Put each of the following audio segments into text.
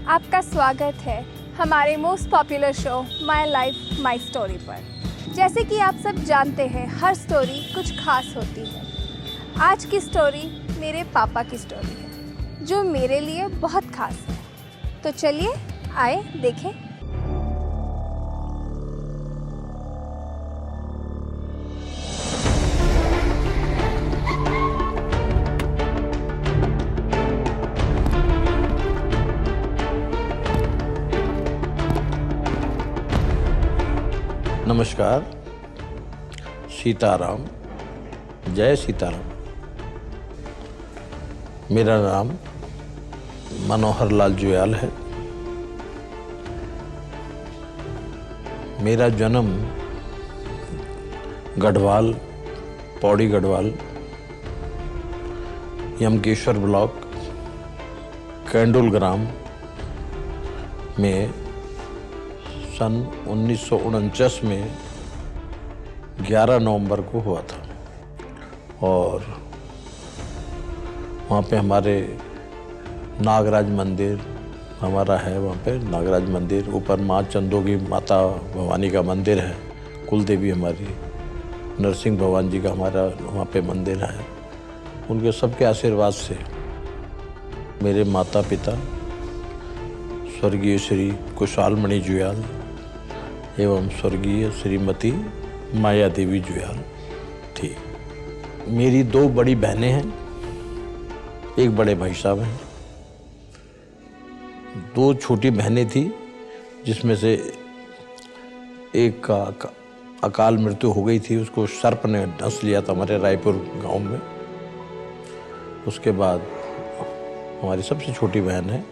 आपका स्वागत है हमारे most popular show my life my story पर। जैसे कि आप सब जानते हैं, हर स्टोरी कुछ खास होती है। आज की स्टोरी मेरे पापा की स्टोरी है, जो मेरे लिए बहुत खास है। तो चलिए आए देखें। नमस्कार, सीताराम, जय सीताराम। मेरा नाम मनोहर लाल जुयाल है। मेरा जन्म गढ़वाल, पौड़ी गढ़वाल, यमकेश्वर ब्लॉक, कैंडुल ग्राम में सन 1949 में 11 नवंबर को हुआ था। और वहाँ पे हमारे नागराज मंदिर हमारा है। वहाँ पे नागराज मंदिर, ऊपर माँ चंदोगी माता भवानी का मंदिर है। कुलदेवी हमारी नरसिंह भगवान जी का हमारा वहाँ पे मंदिर है। उनके सबके आशीर्वाद से मेरे माता पिता स्वर्गीय श्री कुशालमणि जुयाल एवं स्वर्गीय श्रीमती माया देवी जुयाल थी। मेरी 2 बड़ी बहनें हैं, एक बड़े भाई साहब हैं। 2 छोटी बहनें थी, जिसमें से एक का अकाल मृत्यु हो गई थी। उसको सर्प ने डस लिया था हमारे रायपुर गांव में। उसके बाद हमारी सबसे छोटी बहन है।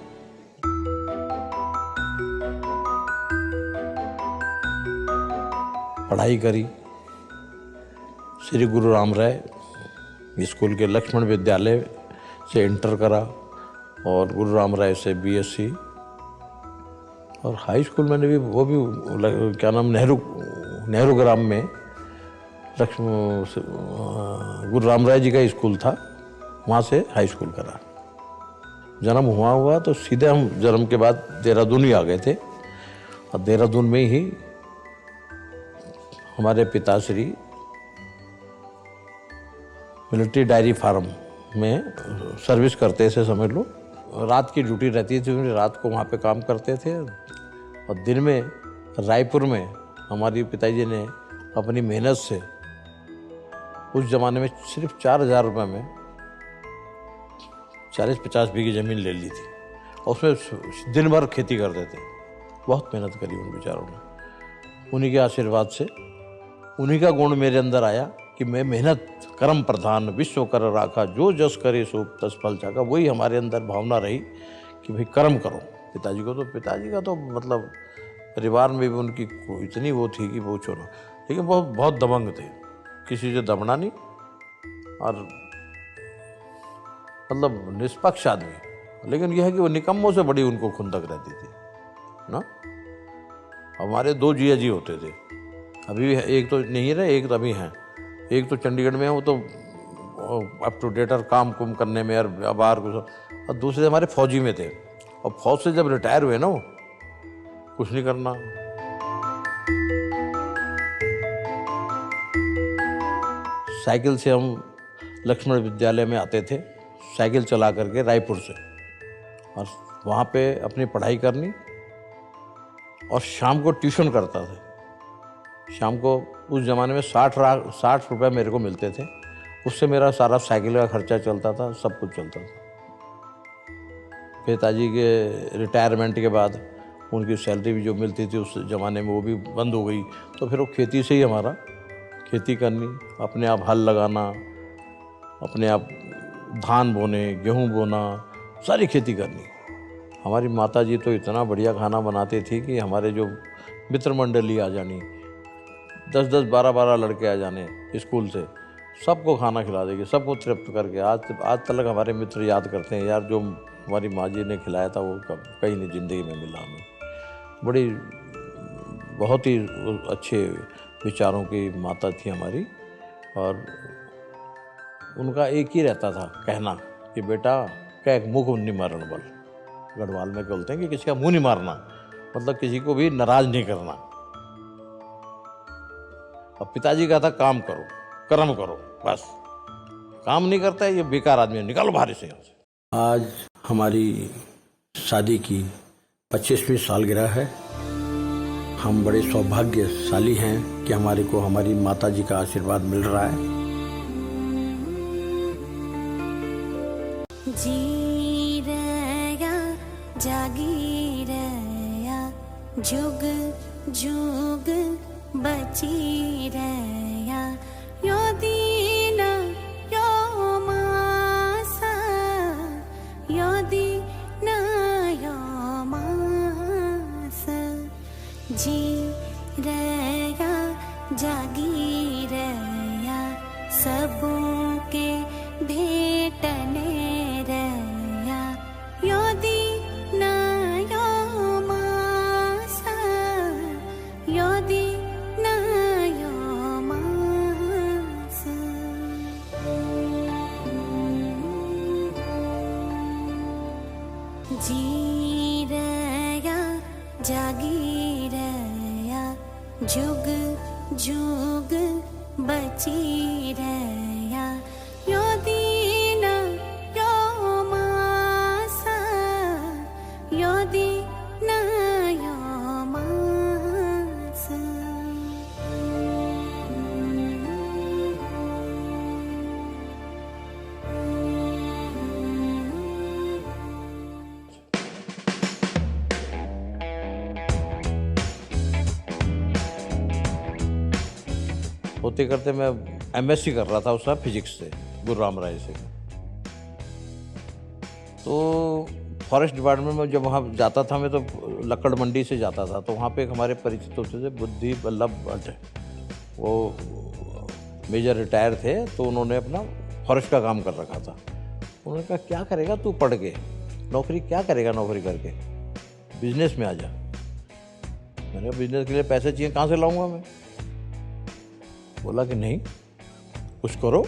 पढ़ाई करी श्री गुरु राम राय स्कूल के लक्ष्मण विद्यालय से इंटर करा और गुरु राम राय से बीएससी। और हाई स्कूल मैंने भी क्या नाम नेहरू ग्राम में गुरु राम राय जी का स्कूल था, वहाँ से हाई स्कूल करा। जन्म हुआ तो सीधे हम जन्म के बाद देहरादून ही आ गए थे। और देहरादून में ही हमारे पिताश्री मिलिट्री डायरी फार्म में सर्विस करते थे, समझ लो। रात की ड्यूटी रहती थी, रात को वहाँ पे काम करते थे। और दिन में रायपुर में हमारे पिताजी ने अपनी मेहनत से उस ज़माने में सिर्फ 4,000 रुपये में 40-50 बीघी ज़मीन ले ली थी। और उसमें दिन भर खेती करते थे। बहुत मेहनत करी उन बेचारों ने। उन्हीं के आशीर्वाद से, उन्हीं का गुण मेरे अंदर आया कि मैं मेहनत कर्म प्रधान विश्व कर राखा, जो जस करे सो तस फल चाखा। वही हमारे अंदर भावना रही कि भाई कर्म करो। पिताजी का तो मतलब परिवार में भी उनकी इतनी वो थी कि वो छोड़ो, लेकिन बहुत दबंग थे, किसी से दबना नहीं। और मतलब निष्पक्ष आदमी। लेकिन यह है कि वो निकम्मों से बड़ी उनको खुंदक रहती थी ना। हमारे 2 जिया जी होते थे, अभी एक तो नहीं रहे, एक तो अभी हैं। एक तो चंडीगढ़ में है, वो तो अप टू डेट और काम कुम करने में और बाहर कुछ। और दूसरे हमारे फौजी में थे। और फौज से जब रिटायर हुए ना, वो कुछ नहीं करना। साइकिल से हम लक्ष्मण विद्यालय में आते थे, साइकिल चला करके रायपुर से, और वहाँ पे अपनी पढ़ाई करनी। और शाम को ट्यूशन करता था। शाम को उस ज़माने में 60 रुपये मेरे को मिलते थे। उससे मेरा सारा साइकिल का खर्चा चलता था, सब कुछ चलता था। पिताजी के रिटायरमेंट के बाद उनकी सैलरी भी जो मिलती थी उस ज़माने में, वो भी बंद हो गई। तो फिर वो खेती से ही हमारा खेती करनी, अपने आप हल लगाना, अपने आप धान बोने, गेहूँ बोना, सारी खेती करनी। हमारी माताजी तो इतना बढ़िया खाना बनाती थी कि हमारे जो मित्र मंडली आ जानी, 10-10, 12-12 लड़के आ जाने स्कूल से, सबको खाना खिला देगी, सबको तृप्त करके। आज तक हमारे मित्र याद करते हैं, यार जो हमारी माँ जी ने खिलाया था वो कहीं नहीं ज़िंदगी में मिला हमें। बहुत ही अच्छे विचारों की माता थी हमारी। और उनका एक ही रहता था कहना कि बेटा कह मुख निमरण बल, गढ़वाल में बोलते हैं कि किसी का मुंह नहीं मारना, मतलब किसी को भी नाराज नहीं करना। अब पिताजी का था काम करो, कर्म करो, बस। काम नहीं करता है ये बेकार आदमी है, निकालो बाहर से यहाँ से। आज हमारी शादी की 25वीं सालगिरह है। हम बड़े सौभाग्यशाली हैं कि हमारे को हमारी माता जी का आशीर्वाद मिल रहा है। जी रया जागी रया जुग जुग बची रया यो दीन यो मासा यो दीन यो मासा जी रया जागी रया सबके भेटने रया यो दीन यो मासा यो दीन यो मासा जी रया जागी रया जुग जुग बची रया यो दीन यो मासा यो दीन यो मासा होते करते मैं एमएससी कर रहा था उसका फिजिक्स से, गुरु राम राय से। तो फॉरेस्ट डिपार्टमेंट में जब वहाँ जाता था मैं, तो लक्कड़ मंडी से जाता था, तो वहाँ पे एक हमारे परिचित होते थे बुद्धि बल्लभ भट्ट, वो मेजर रिटायर थे, तो उन्होंने अपना फॉरेस्ट का काम कर रखा था। उन्होंने कहा क्या करेगा तू पढ़ के, नौकरी क्या करेगा नौकरी करके, बिजनेस में आ जा। मैंने कहा बिजनेस के लिए पैसे चाहिए, कहाँ से लाऊंगा मैं? बोला कि नहीं कुछ करो।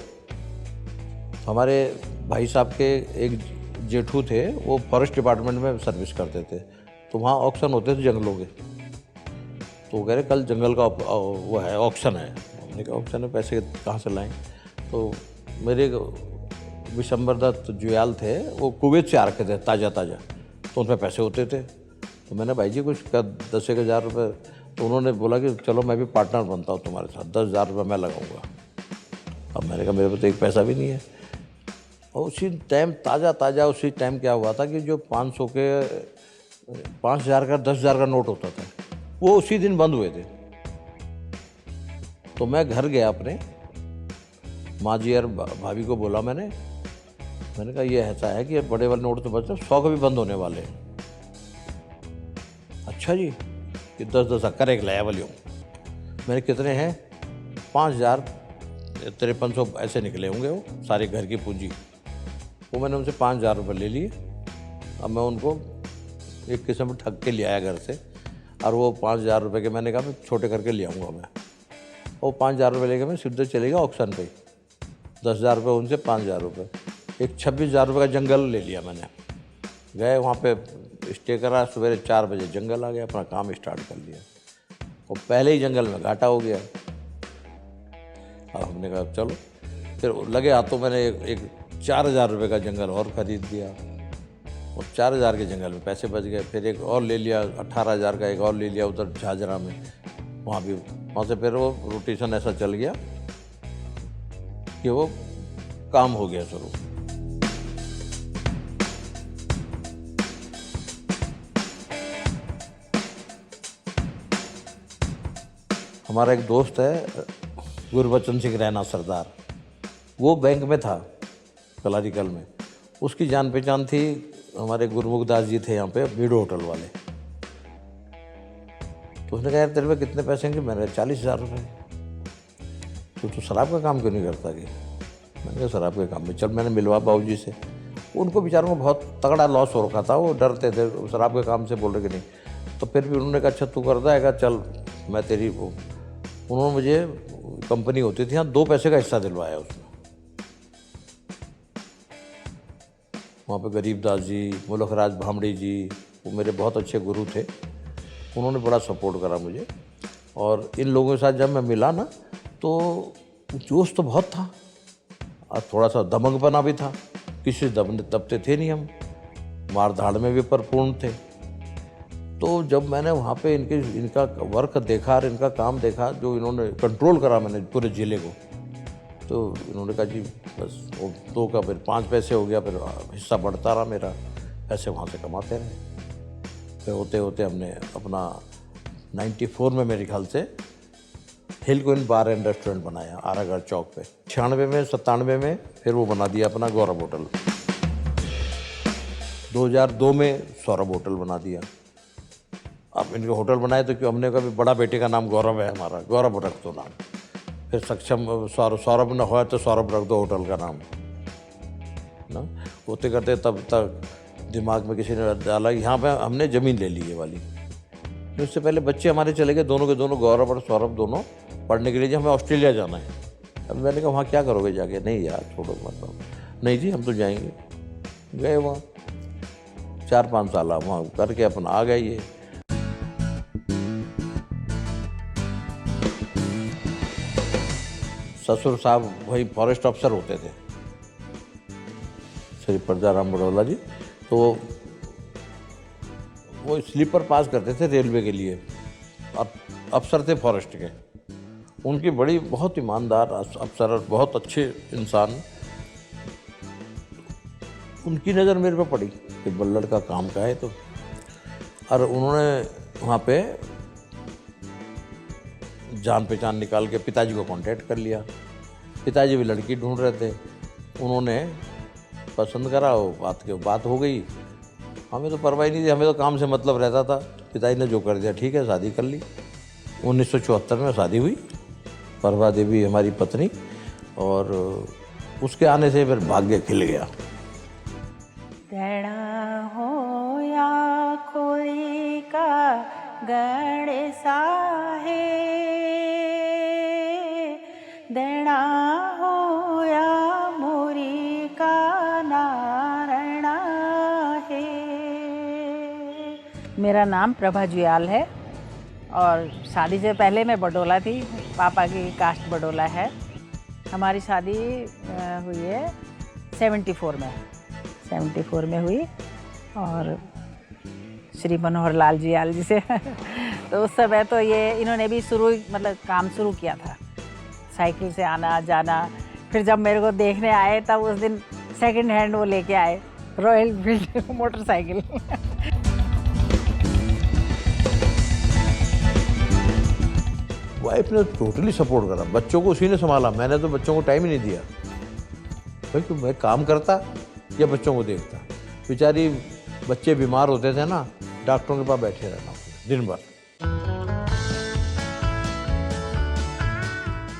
तो हमारे भाई साहब के एक जेठू थे, वो फॉरेस्ट डिपार्टमेंट में सर्विस करते थे, तो वहाँ ऑक्शन होते थे जंगलों के। तो वो कह रहे कल जंगल का वो है, ऑक्शन है। हमने कहा ऑक्शन में पैसे कहाँ से लाएं? तो मेरे विशंबर दत्त जुयाल थे, वो कुवैत से आ रखे थे ताज़ा, तो उनमें पैसे होते थे। तो मैंने भाई जी कुछ 10,000 रुपये, तो उन्होंने बोला कि चलो मैं भी पार्टनर बनता हूँ तुम्हारे साथ, 10,000 रुपये मैं लगाऊंगा। अब मैंने कहा मेरे पास तो एक पैसा भी नहीं है। और उसी टाइम ताज़ा उसी टाइम क्या हुआ था कि जो 500 के 5,000 का 10,000 का नोट होता था, वो उसी दिन बंद हुए थे। तो मैं घर गया अपने, माँ जी और भाभी को बोला मैंने कहा ये ऐसा है कि बड़े वाले नोट तो बचते, 100 के भी बंद होने वाले हैं। अच्छा जी, कि 10-10 कर एक लाया वाली हूँ। मेरे कितने हैं? 5,5300 ऐसे निकले होंगे, वो सारे घर की पूंजी। वो मैंने उनसे 5,000 रुपये ले लिए। अब मैं उनको एक किस्म में ठग के ले आया घर से, और वो 5,000 रुपये के मैंने कहा मैं छोटे करके ले आऊँगा मैं। वो 5,000 रुपये लेके मैं सीधे चले गया ऑक्शन पे। 10,000 रुपये उनसे, 5,000 रुपये, एक 26,000 रुपये का जंगल ले लिया मैंने। गए वहाँ पे स्टे करा, सवेरे 4 बजे जंगल आ गया, अपना काम स्टार्ट कर लिया। और पहले ही जंगल में घाटा हो गया। अब हमने कहा चलो, फिर लगे हाथों मैंने एक 4,000 रुपये का जंगल और ख़रीद दिया, और 4,000 के जंगल में पैसे बच गए। फिर एक और ले लिया, 18,000 का एक और ले लिया उधर झाझरा में, वहाँ से फिर वो रोटेशन ऐसा चल गया कि वो काम हो गया शुरू। हमारा एक दोस्त है गुरबचन सिंह रैना सरदार, वो बैंक में था कलारीकल में। उसकी जान पहचान थी, हमारे गुरमुख दास जी थे यहाँ पे बीडो होटल वाले। तो उसने कहा यार तेरे पे कितने पैसे हैं? कि मेरे 40,000 रुपये। तो शराब का काम क्यों नहीं करता? कि मैंने कहा शराब के काम में चल, मैंने मिलवा बाबूजी से। उनको बेचारों को बहुत तगड़ा लॉस हो रखा था, वो डरते थे शराब के काम से, बोल रहे कि नहीं। तो फिर भी उन्होंने कहा अच्छा तू करता है? चल मैं तेरी वो, उन्होंने मुझे कंपनी होती थी यहाँ 2 पैसे का हिस्सा दिलवाया उसमें। वहाँ पे गरीबदास जी, मुलखराज भामड़ी जी, वो मेरे बहुत अच्छे गुरु थे। उन्होंने बड़ा सपोर्ट करा मुझे। और इन लोगों के साथ जब मैं मिला ना तो जोश तो बहुत था और थोड़ा सा दमकपना भी था। किसी से दबते थे नहीं हम, मार धाड़ में भी परिपूर्ण थे। तो जब मैंने वहाँ पे इनका वर्क देखा और इनका काम देखा, जो इन्होंने कंट्रोल करा मैंने पूरे ज़िले को, तो इन्होंने कहा जी बस वो 2 का फिर 5 पैसे हो गया, फिर हिस्सा बढ़ता रहा मेरा, पैसे वहाँ से कमाते रहे। फिर होते होते हमने अपना 94 में मेरे ख्याल से हिल क्वीन बार एंड रेस्टोरेंट बनाया आरागढ़ चौक पे। 96 में 97 में फिर वो बना दिया अपना गौरव होटल। 2002 में सौरभ होटल बना दिया। अब इनके होटल बनाए तो क्यों, हमने कभी बड़ा बेटे का नाम गौरव है हमारा, गौरव रख दो नाम। फिर सक्षम सौरभ न हो तो सौरभ रख दो होटल का नाम ना। होते करते तब तक दिमाग में किसी ने डाला, यहाँ पे हमने ज़मीन ले ली ये वाली। उससे पहले बच्चे हमारे चले गए, दोनों के दोनों, गौरव और सौरभ दोनों पढ़ने के लिए। हमें ऑस्ट्रेलिया जाना है। अब मैंने कहा वहाँ क्या करोगे जाके? नहीं यार छोड़ो मतलब, नहीं जी हम तो जाएंगे। गए वहाँ 4-5 साल वहाँ करके अपना आ गए। ये ससुर साहब वही फॉरेस्ट अफसर होते थे, श्री प्रजाराम बड़ौला जी। तो वो स्लीपर पास करते थे रेलवे के लिए, अफसर थे फॉरेस्ट के। उनकी बड़ी बहुत ईमानदार अफसर और बहुत अच्छे इंसान। उनकी नज़र मेरे पे पड़ी कि बल्लड़ का काम का है तो, और उन्होंने वहाँ पे जान पहचान निकाल के पिताजी को कांटेक्ट कर लिया। पिताजी भी लड़की ढूंढ रहे थे, उन्होंने पसंद करा, वो बात हो गई। हमें तो परवाह नहीं थी, हमें तो काम से मतलब रहता था। पिताजी ने जो कर दिया ठीक है, शादी कर ली। 1974 में शादी हुई, प्रभा देवी हमारी पत्नी, और उसके आने से फिर भाग्य खिल गया। गणा हो या कोई का गण साहे, देना हो या मोरी का नारणा है। मेरा नाम प्रभा जुयाल है और शादी से पहले मैं बडोला थी। पापा की कास्ट बडोला है। हमारी शादी हुई है 74 में हुई, और श्री मनोहर लाल जुयाल जी से तो उस समय तो ये इन्होंने भी मतलब काम शुरू किया था, साइकिल से आना जाना। फिर जब मेरे को देखने आए तब उस दिन सेकंड हैंड वो लेके आए, रॉयल एनफील्ड मोटरसाइकिल। वाइफ ने टोटली सपोर्ट करा, बच्चों को उसी ने संभाला। मैंने तो बच्चों को टाइम ही नहीं दिया भाई, तो मैं काम करता या बच्चों को देखता। बेचारी बच्चे बीमार होते थे ना, डॉक्टरों के पास बैठे रहना दिन भर।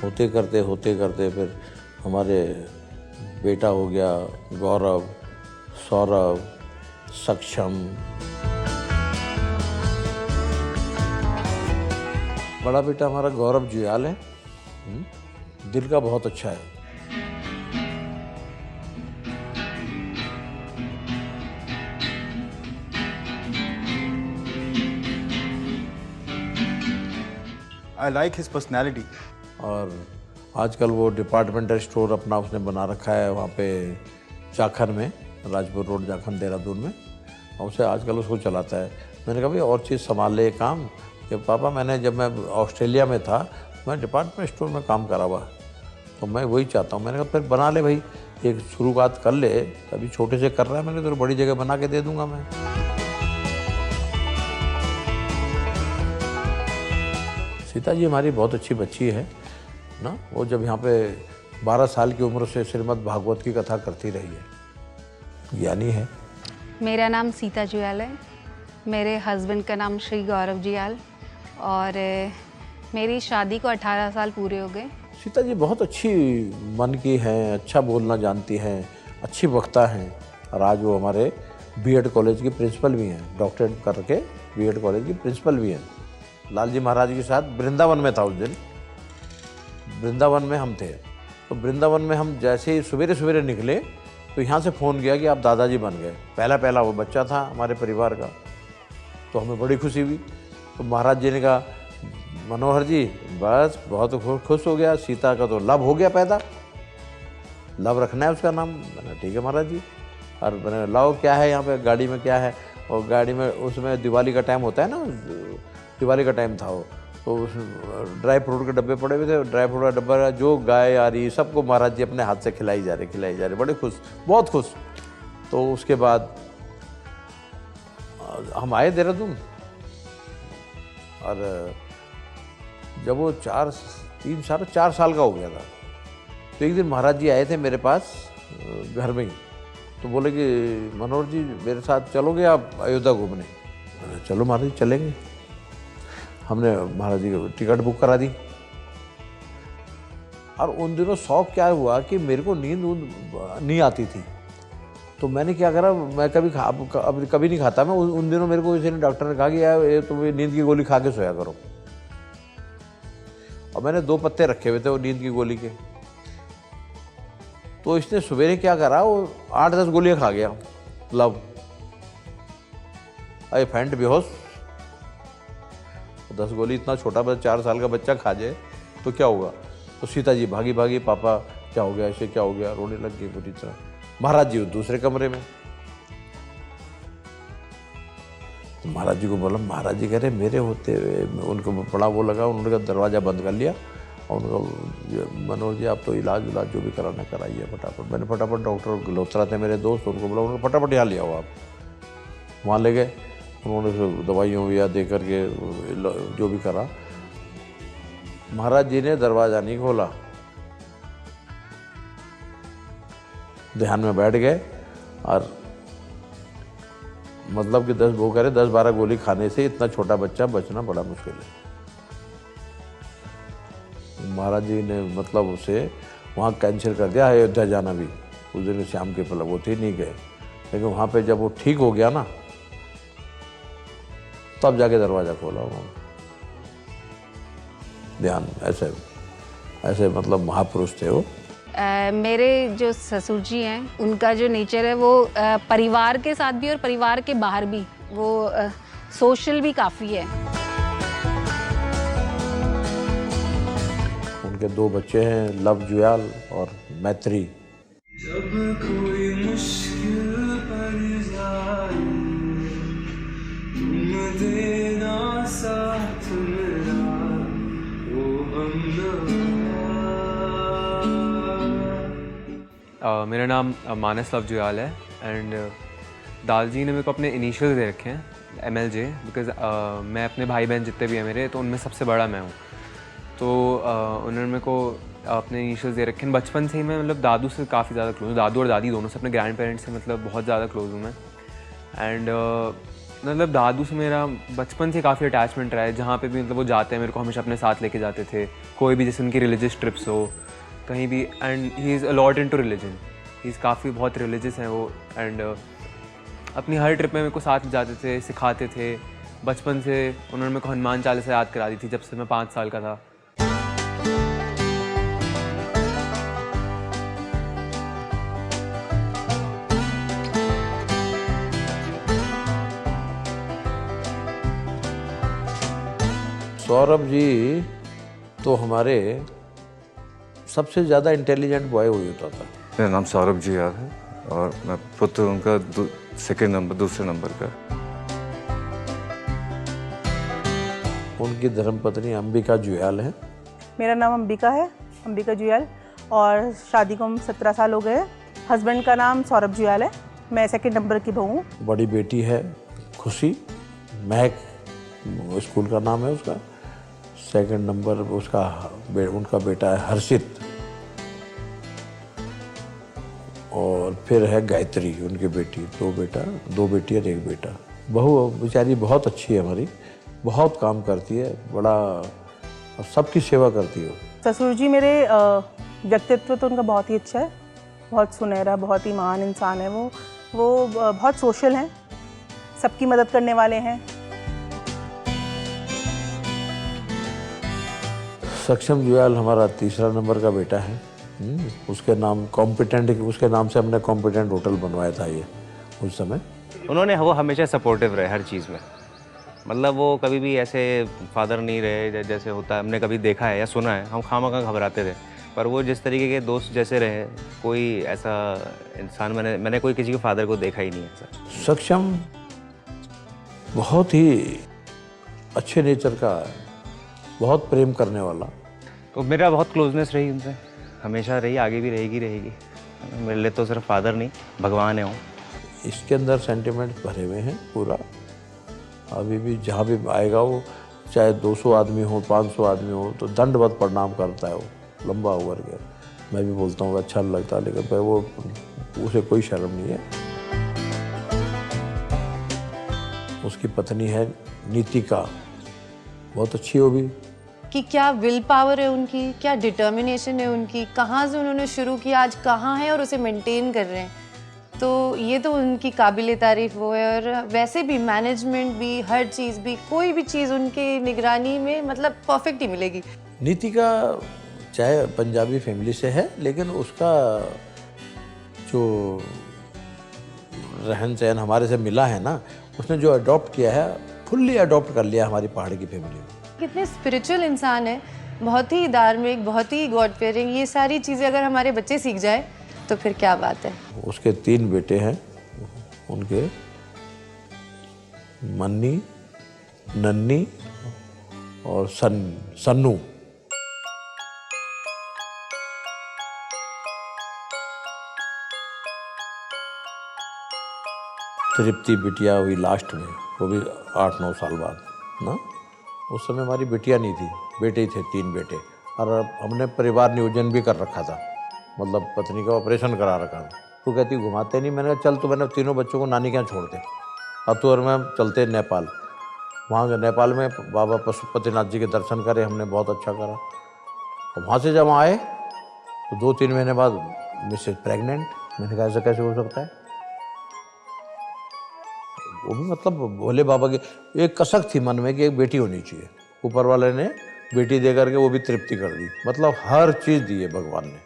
होते करते फिर हमारे बेटा हो गया गौरव, सौरभ, सक्षम। बड़ा बेटा हमारा गौरव जुयाल है, दिल का बहुत अच्छा है। I like his personality. और आजकल वो डिपार्टमेंटल स्टोर अपना उसने बना रखा है वहाँ पे जाखन में, राजपुर रोड जाखन देहरादून में, और उसे आजकल उसको चलाता है। मैंने कहा भाई और चीज़ संभाल ले काम, कि पापा मैंने जब मैं ऑस्ट्रेलिया में था मैं डिपार्टमेंट स्टोर में काम करा हुआ, तो मैं वही चाहता हूँ। मैंने कहा फिर बना ले भाई, एक शुरुआत कर ले, अभी छोटे से कर रहा है, मैंने तो बड़ी जगह बना के दे दूँगा मैं। सीता जी हमारी बहुत अच्छी बच्ची है ना। वो जब यहाँ पे 12 साल की उम्र से श्रीमद् भागवत की कथा करती रही है, ज्ञानी है। मेरा नाम सीता जुयाल है, मेरे हस्बैंड का नाम श्री गौरव जुयाल, और मेरी शादी को 18 साल पूरे हो गए। सीता जी बहुत अच्छी मन की हैं, अच्छा बोलना जानती हैं, अच्छी वक्ता हैं, और आज वो हमारे बीएड कॉलेज की प्रिंसिपल भी हैं, डॉक्टरेट करके बीएड कॉलेज की प्रिंसिपल भी हैं। लाल जी महाराज के साथ वृंदावन में था उस दिन, वृंदावन में हम थे। तो वृंदावन में हम जैसे ही सवेरे सवेरे निकले तो यहाँ से फ़ोन किया कि आप दादाजी बन गए। पहला वो बच्चा था हमारे परिवार का, तो हमें बड़ी खुशी हुई। तो महाराज जी ने कहा मनोहर जी बस बहुत खुश हो गया, सीता का तो लव हो गया पैदा, लव रखना है उसका नाम। मैंने ठीक है महाराज जी। और मैंने लव क्या है यहाँ पे, गाड़ी में क्या है, और गाड़ी में उसमें दिवाली का टाइम होता है ना, दिवाली का टाइम था वो, तो उस ड्राई फ्रूट के डब्बे पड़े हुए थे, ड्राई फ्रूट का डब्बा जो गाय आ रही सबको महाराज जी अपने हाथ से खिलाई जा रहे, बड़े खुश, बहुत खुश। तो उसके बाद हम आए देहरादून, और जब वो 4 साल का हो गया था, तो एक दिन महाराज जी आए थे मेरे पास घर में ही, तो बोले कि मनोहर जी मेरे साथ चलोगे आप अयोध्या घूमने। मैंने चलो महाराज जी चलेंगे। हमने महाराज जी की टिकट बुक करा दी। और उन दिनों शौक क्या हुआ कि मेरे को नींद नहीं आती थी, तो मैंने क्या करा, मैं कभी नहीं खाता मैं। उन दिनों मेरे को किसी ने, डॉक्टर ने कहा कि यार ये तुम नींद की गोली खा के सोया करो, और मैंने 2 पत्ते रखे हुए थे वो नींद की गोली के। तो इसने सवेरे क्या करा, वो 8-10 गोलियां खा गया लव। अरे फैंट बेहोश। 10 गोली इतना छोटा 4 साल का बच्चा खा जाए तो क्या होगा। तो सीता जी भागी पापा क्या हो गया, ऐसे क्या हो गया, रोने लग गई पूरी तरह। महाराज जी दूसरे कमरे में। तो महाराज जी को बोला, महाराज जी कह रहे मेरे होते हुए, उनको बड़ा वो लगा, उन्होंने दरवाज़ा बंद कर लिया और उनको, मनोहर जी आप तो इलाज जो भी कराना कराइए फटाफट। मैंने फटाफट, डॉक्टर गलोत्रा थे मेरे दोस्त, उनको बोला, उन्होंने फटाफट यहाँ ले आओ आप। वहाँ ले गए, उन्होंने दवाइयों या दे करके जो भी करा। महाराज जी ने दरवाज़ा नहीं खोला, ध्यान में बैठ गए, और मतलब कि 10-12 गोली खाने से इतना छोटा बच्चा बचना बड़ा मुश्किल है। महाराज जी ने मतलब उसे वहाँ कैंसिल कर दिया, अयोध्या जाना भी। उस दिन शाम के पहले वो थे, नहीं गए। लेकिन वहाँ पे जब वो ठीक हो गया ना, तब जाके दरवाज़ा खोला उन्होंने। ध्यान ऐसे मतलब महापुरुष थे वो। मेरे जो ससुर जी हैं, उनका जो नेचर है वो परिवार के साथ भी और परिवार के बाहर भी वो सोशल भी काफ़ी है। उनके 2 बच्चे हैं, लव जुयाल और मैत्री। जब कोई मुश्किल पड़ जाए तुम देना साथ मेरा, वो हम मेरा नाम मानस लव जुयाल है, एंड दाल जी ने मेरे को अपने इनिशियल दे रखे हैं MLJ, बिकॉज मैं अपने भाई बहन जितने भी हैं मेरे, तो उनमें सबसे बड़ा मैं हूँ। तो उन्होंने मेरे को अपने इनिशियल्स दे रखे हैं। बचपन से ही मैं मतलब दादू से काफ़ी ज़्यादा क्लोज हूँ, दादू और दादी दोनों से, अपने ग्रैंड पेरेंट्स से मतलब बहुत ज़्यादा क्लोज हूँ मैं। एंड मतलब दादू से मेरा बचपन से काफ़ी अटैचमेंट रहा है। जहाँ पे भी मतलब वो जाते हैं मेरे को हमेशा अपने साथ लेके जाते थे, कोई भी, जैसे उनकी रिलीजियस ट्रिप्स हो कहीं भी। And he is a lot into religion, he is काफ़ी बहुत रिलीजियस हैं वो। एंड अपनी हर ट्रिप में मेरे को साथ जाते थे, सिखाते थे। बचपन से उन्होंने मेरे को हनुमान चालीसा याद करा दी थी जब से मैं 5 साल का था। सौरभ जी तो हमारे सबसे ज़्यादा इंटेलिजेंट बॉय हुई होता था। मेरा नाम सौरभ जी याद है, और मैं पुत्र उनका दूसरे नंबर का। उनकी धर्मपत्नी अंबिका जुयाल है। मेरा नाम अंबिका है, अंबिका जुयाल, और शादी को हम 17 साल हो गए। हस्बैंड का नाम सौरभ जुयाल है, मैं 2nd नंबर की बहू हूँ। बड़ी बेटी है खुशी, महक स्कूल का नाम है उसका। 2nd नंबर उनका बेटा है हर्षित, और फिर है गायत्री उनकी बेटी। 2 बेटी और 1 बेटा। बहू बेचारी बहुत अच्छी है हमारी, बहुत काम करती है, बड़ा सबकी सेवा करती है। ससुर जी मेरे व्यक्तित्व तो उनका बहुत ही अच्छा है, बहुत सुनहरा, बहुत ही महान इंसान है वो बहुत सोशल हैं, सबकी मदद करने वाले हैं। सक्षम जुयाल हमारा 3रा नंबर का बेटा है, उसके नाम कॉम्पिटेंट, उसके नाम से हमने कॉम्पिटेंट होटल बनवाया था ये उस समय। वो हमेशा सपोर्टिव रहे हर चीज़ में, मतलब वो कभी भी ऐसे फादर नहीं रहे जैसे होता है, हमने कभी देखा है या सुना है, हम खामखा घबराते थे, पर वो जिस तरीके के दोस्त जैसे रहे, कोई ऐसा इंसान मैंने कोई किसी के फादर को देखा ही नहीं ऐसा। सक्षम बहुत ही अच्छे नेचर का है, बहुत प्रेम करने वाला। तो मेरा बहुत क्लोजनेस रही उनसे, हमेशा रही, आगे भी रहेगी। मेरे लिए तो सिर्फ फादर नहीं, भगवान है वो। इसके अंदर सेंटिमेंट्स भरे हुए हैं पूरा। अभी भी जहाँ भी आएगा वो, चाहे 200 आदमी हो, 500 आदमी हो, तो दंडवत प्रणाम करता है वो, लंबा उम्र के। मैं भी बोलता हूँ अच्छा लगता है, लेकिन वो उसे कोई शर्म नहीं है। उसकी पत्नी है नीतिका, बहुत अच्छी हो भी। कि क्या विल पावर है उनकी, क्या डिटर्मिनेशन है उनकी, कहाँ से उन्होंने शुरू किया, आज कहाँ है और उसे मेंटेन कर रहे हैं। तो ये तो उनकी काबिले तारीफ वो है। और वैसे भी मैनेजमेंट भी, हर चीज़ भी, कोई भी चीज़ उनकी निगरानी में मतलब परफेक्ट ही मिलेगी। नीतिका चाहे पंजाबी फैमिली से है, लेकिन उसका जो रहन सहन हमारे से मिला है ना, उसने जो अडॉप्ट किया है, फुल्ली अडॉप्ट कर लिया हमारी पहाड़ की फैमिली में। कितने स्पिरिचुअल इंसान है, बहुत ही धार्मिक, बहुत ही गॉड फेयरिंग। ये सारी चीज़ें अगर हमारे बच्चे सीख जाए तो फिर क्या बात है। उसके 3 बेटे हैं, उनके मन्नी, नन्नी और सन्नू। तृप्ति बिटिया हुई लास्ट में, वो भी 8-9 साल बाद ना। उस समय हमारी बिटिया नहीं थी, बेटे ही थे, 3 बेटे। और हमने परिवार नियोजन भी कर रखा था, मतलब पत्नी का ऑपरेशन करा रखा था। तो कहती घुमाते नहीं, मैंने कहा चल, तो मैंने तीनों बच्चों को नानी के यहाँ छोड़ दे, अब तो और मैं चलते नेपाल। वहाँ नेपाल में बाबा पशुपतिनाथ जी के दर्शन करे हमने, बहुत अच्छा करा। और वहाँ से जब आए तो 2-3 महीने बाद मिसेज प्रेग्नेंट। मैंने कहा ऐसा कैसे हो सकता है। वो भी मतलब भोले बाबा की एक कसक थी मन में कि एक बेटी होनी चाहिए, ऊपर वाले ने बेटी दे करके वो भी तृप्ति कर दी। मतलब हर चीज़ दी है भगवान ने।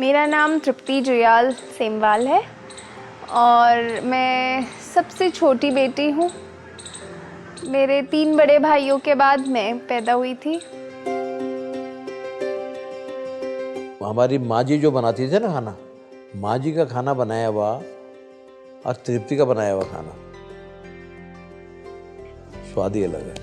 मेरा नाम तृप्ति जुयाल सेमवाल है और मैं सबसे छोटी बेटी हूँ। मेरे 3 बड़े भाइयों के बाद मैं पैदा हुई थी। हमारी माँ जी जो बनाती थी ना खाना, माँ जी का खाना बनाया हुआ और तृप्ति का बनाया हुआ खाना, स्वाद ही अलग है।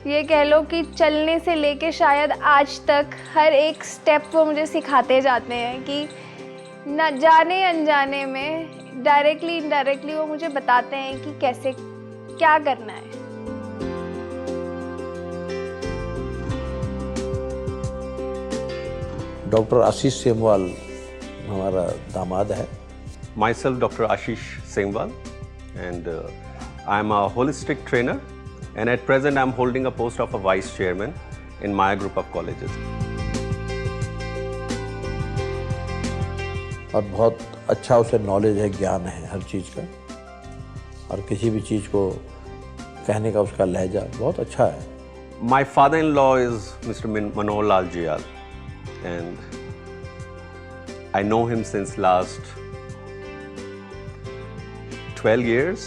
ये कह लो कि चलने से लेके शायद आज तक हर एक स्टेप वो मुझे सिखाते जाते हैं कि न जाने अनजाने में, डायरेक्टली इनडायरेक्टली वो मुझे बताते हैं कि कैसे क्या करना है। डॉक्टर आशीष सेमवाल हमारा दामाद है। Myself, Dr. Ashish Sengwal, and I am a holistic trainer, and at present I am holding a post of a vice chairman in Maya Group of Colleges. और बहुत अच्छा उसे नॉलेज है, ज्ञान है हर चीज़ का, और किसी भी चीज़ को कहने का उसका लहजा बहुत अच्छा है। My father-in-law is Mr. Manohar Lal Jiyal, and I know him since last 12 years,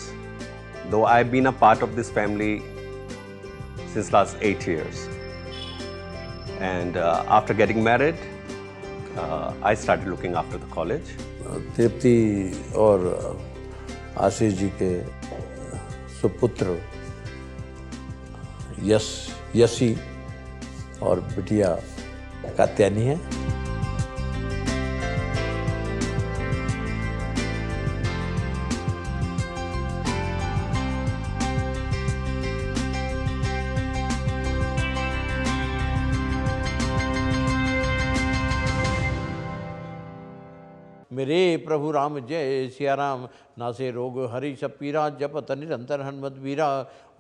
though I've been a part of this family since last 8 years. And after getting married, I started looking after the college. तृप्ति और आशीष जी के सुपुत्र यशी और बिटिया कात्यायनी है। मेरे प्रभु राम जय सिया राम, नासे रोग हरि सब पीरा, जपत निरंतर हनुमत वीरा।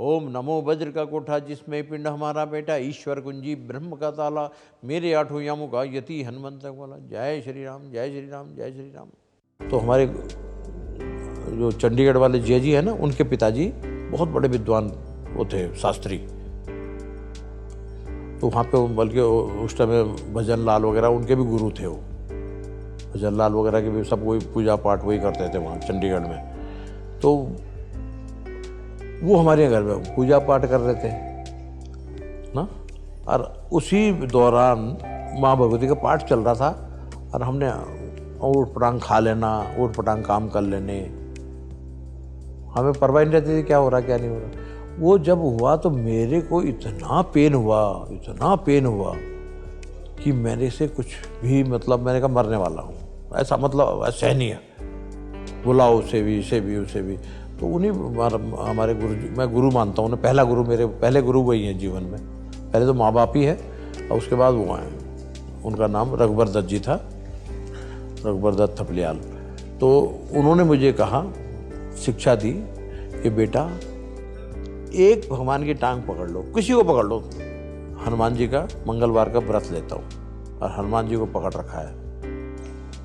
ओम नमो वज्र का कोठा जिसमें पिंड हमारा बेटा, ईश्वर कुंजी ब्रह्म का ताला, मेरे 8 यामों का यति हनुमंत वाला। जय श्री राम, जय श्री राम, जय श्री राम। तो हमारे जो चंडीगढ़ वाले जिया जी है ना, उनके पिताजी बहुत बड़े विद्वान वो थे, शास्त्री। तो वहाँ पे बल्कि उस टाइम भजन लाल वगैरह उनके भी गुरु थे। वो भजन लाल वगैरह के भी सब वही पूजा पाठ वही करते थे वहाँ चंडीगढ़ में। तो वो हमारे घर में पूजा पाठ कर रहे थे ना, और उसी दौरान माँ भगवती का पाठ चल रहा था और हमने ऊट पटांग खा लेना, ऊट पटांग काम कर लेने, हमें परवाह नहीं रहती थी क्या हो रहा क्या नहीं हो रहा। वो जब हुआ तो मेरे को इतना पेन हुआ कि मेरे से कुछ भी मतलब मैंने कहा मरने वाला हूँ, ऐसा मतलब ऐसा नहीं है, बुलाओ उसे भी इसे भी उसे भी। तो उन्हीं हमारे गुरु जी, मैं गुरु मानता हूँ, पहला गुरु, मेरे पहले गुरु वही हैं जीवन में। पहले तो माँ बाप ही है और उसके बाद वो आए। उनका नाम रघुबर दत्त जी था, रघुबर दत्त थपलियाल। तो उन्होंने मुझे कहा, शिक्षा दी कि बेटा एक भगवान की टांग पकड़ लो, किसी को पकड़ लो। हनुमान जी का मंगलवार का व्रत लेता हूँ और हनुमान जी को पकड़ रखा है,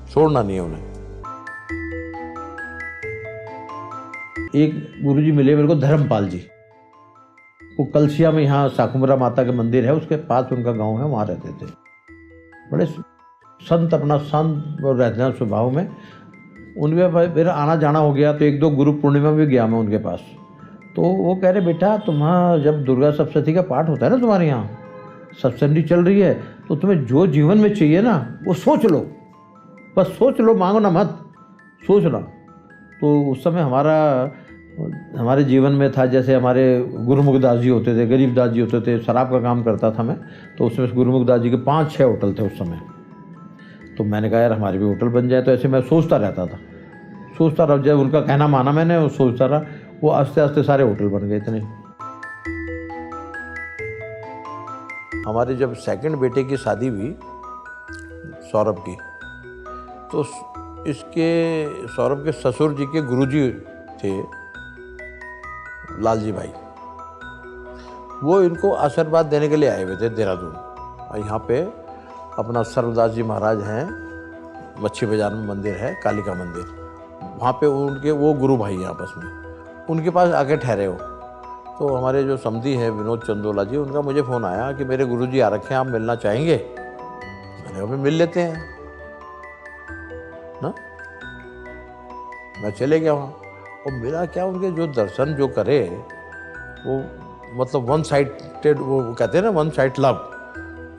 छोड़ना नहीं है उन्हें। एक गुरुजी मिले मेरे को, धर्मपाल जी। वो कलसिया में यहाँ साकुमरा माता का मंदिर है, उसके पास उनका गांव है, वहाँ रहते थे। बड़े संत, अपना संत रहते हैं स्वभाव में। उनके मेरा आना जाना हो गया तो एक दो गुरु पूर्णिमा में गया मैं उनके पास। तो वो कह रहे बेटा तुम्हारा जब दुर्गा सप्तशती का पाठ होता है ना तुम्हारे यहाँ, सप्तशती चल रही है, तो तुम्हें जो जीवन में चाहिए ना वो सोच लो, बस सोच लो, मांगो ना मत, सोचना। तो उस समय हमारे जीवन में था, जैसे हमारे गुरुमुखदास जी होते थे, गरीबदास जी होते थे, शराब का काम करता था मैं, तो उसमें गुरुमुखदास जी के 5-6 होटल थे उस समय। तो मैंने कहा यार हमारे भी होटल बन जाए। तो ऐसे मैं सोचता रहता था, सोचता रहा, जब उनका कहना माना मैंने, वो सोचता रहा, वो आस्ते आस्ते सारे होटल बन गए इतने। हमारे जब सेकंड बेटे की शादी हुई सौरभ की, तो इसके सौरभ के ससुर जी के गुरुजी थे लालजी भाई, वो इनको आशीर्वाद देने के लिए आए हुए थे देहरादून। और यहाँ पे अपना सर्वदास जी महाराज हैं, मच्छी बाजार में मंदिर है, कालिका मंदिर, वहाँ पे उनके वो गुरु भाई हैं आपस में, उनके पास आके ठहरे हो। तो हमारे जो समधी हैं विनोद चंदोला जी, उनका मुझे फ़ोन आया कि मेरे गुरुजी आ रखे हैं, आप मिलना चाहेंगे? मैंने कहा मिल लेते हैं ना। मैं चले गया वहाँ और मिला क्या, उनके जो दर्शन जो करे वो मतलब वन साइडेड, वो कहते हैं ना वन साइड लव,